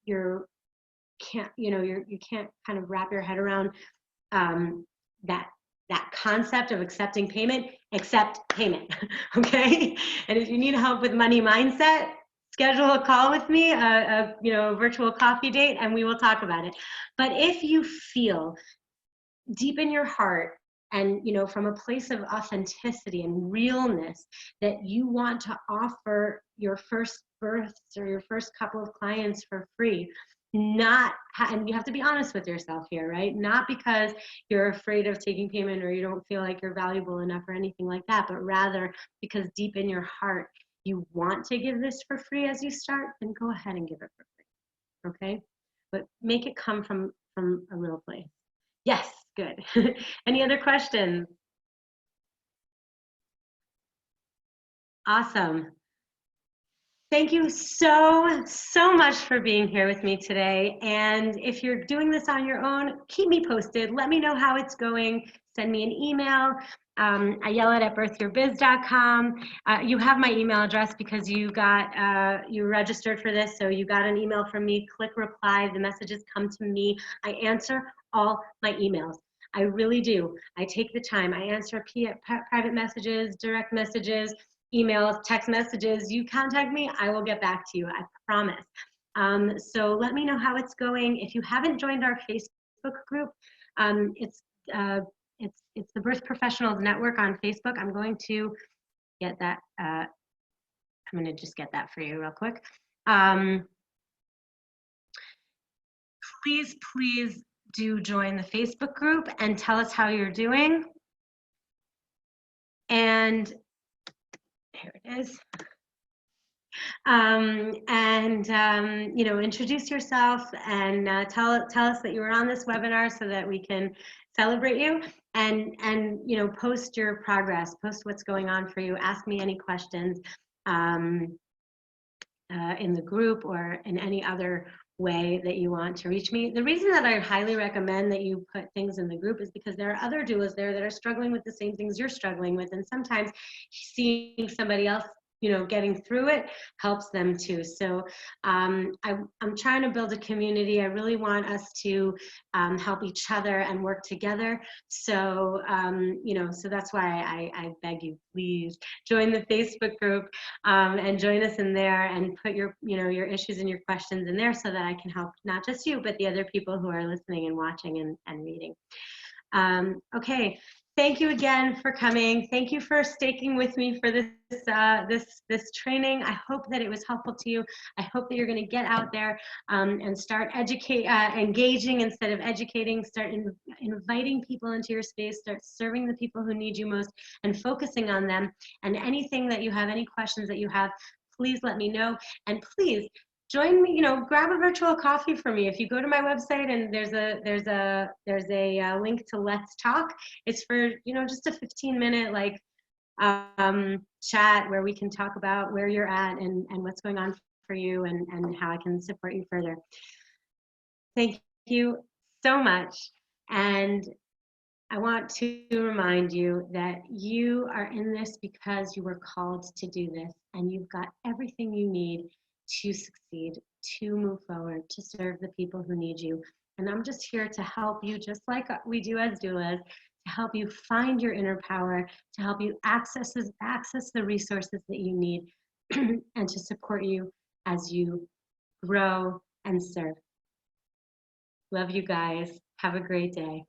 you can't kind of wrap your head around that that concept of accepting payment, accept payment, okay? And if you need help with money mindset, schedule a call with me, a virtual coffee date, and we will talk about it. But if you feel deep in your heart and from a place of authenticity and realness that you want to offer your first births or your first couple of clients for free, and you have to be honest with yourself here, right? Not because you're afraid of taking payment or you don't feel like you're valuable enough or anything like that, but rather because deep in your heart you want to give this for free as you start, then go ahead and give it for free, okay? But make it come from a real place. Yes, good. Any other questions? Awesome. Thank you so much for being here with me today. And if you're doing this on your own, keep me posted. Let me know how it's going. Send me an email. I yell it at birthyourbiz.com. You have my email address because you registered for this, so you got an email from me. Click reply. The messages come to me. I answer all my emails. I really do. I take the time. I answer private messages, direct messages, emails, text messages. You contact me, I will get back to you, I promise. So let me know how it's going. If you haven't joined our Facebook group, it's the Birth Professionals Network on Facebook. I'm going to get that. I'm going to just get that for you real quick. Please do join the Facebook group and tell us how you're doing. And here it is. Introduce yourself and tell us that you were on this webinar so that we can celebrate you, and post your progress, post what's going on for you, ask me any questions in the group or in any other way that you want to reach me. The reason that I highly recommend that you put things in the group is because there are other doulas there that are struggling with the same things you're struggling with, and sometimes seeing somebody else getting through it helps them too. So I'm trying to build a community. I really want us to help each other and work together. So so that's why I beg you, please join the Facebook group and join us in there and put your your issues and your questions in there so that I can help not just you but the other people who are listening and watching and reading. Okay. Thank you again for coming. Thank you for sticking with me for this training. I hope that it was helpful to you. I hope that you're going to get out there and start engaging instead of educating. Start inviting people into your space. Start serving the people who need you most and focusing on them. And anything that you have, any questions that you have, please let me know. And please join me, grab a virtual coffee for me. If you go to my website and there's a link to Let's Talk, it's for, just a 15-minute chat where we can talk about where you're at and what's going on for you and how I can support you further. Thank you so much. And I want to remind you that you are in this because you were called to do this, and you've got everything you need to succeed, to move forward, to serve the people who need you. And I'm just here to help you, just like we do as doulas, to help you find your inner power, to help you access the resources that you need, and to support you as you grow and serve. Love you guys. Have a great day.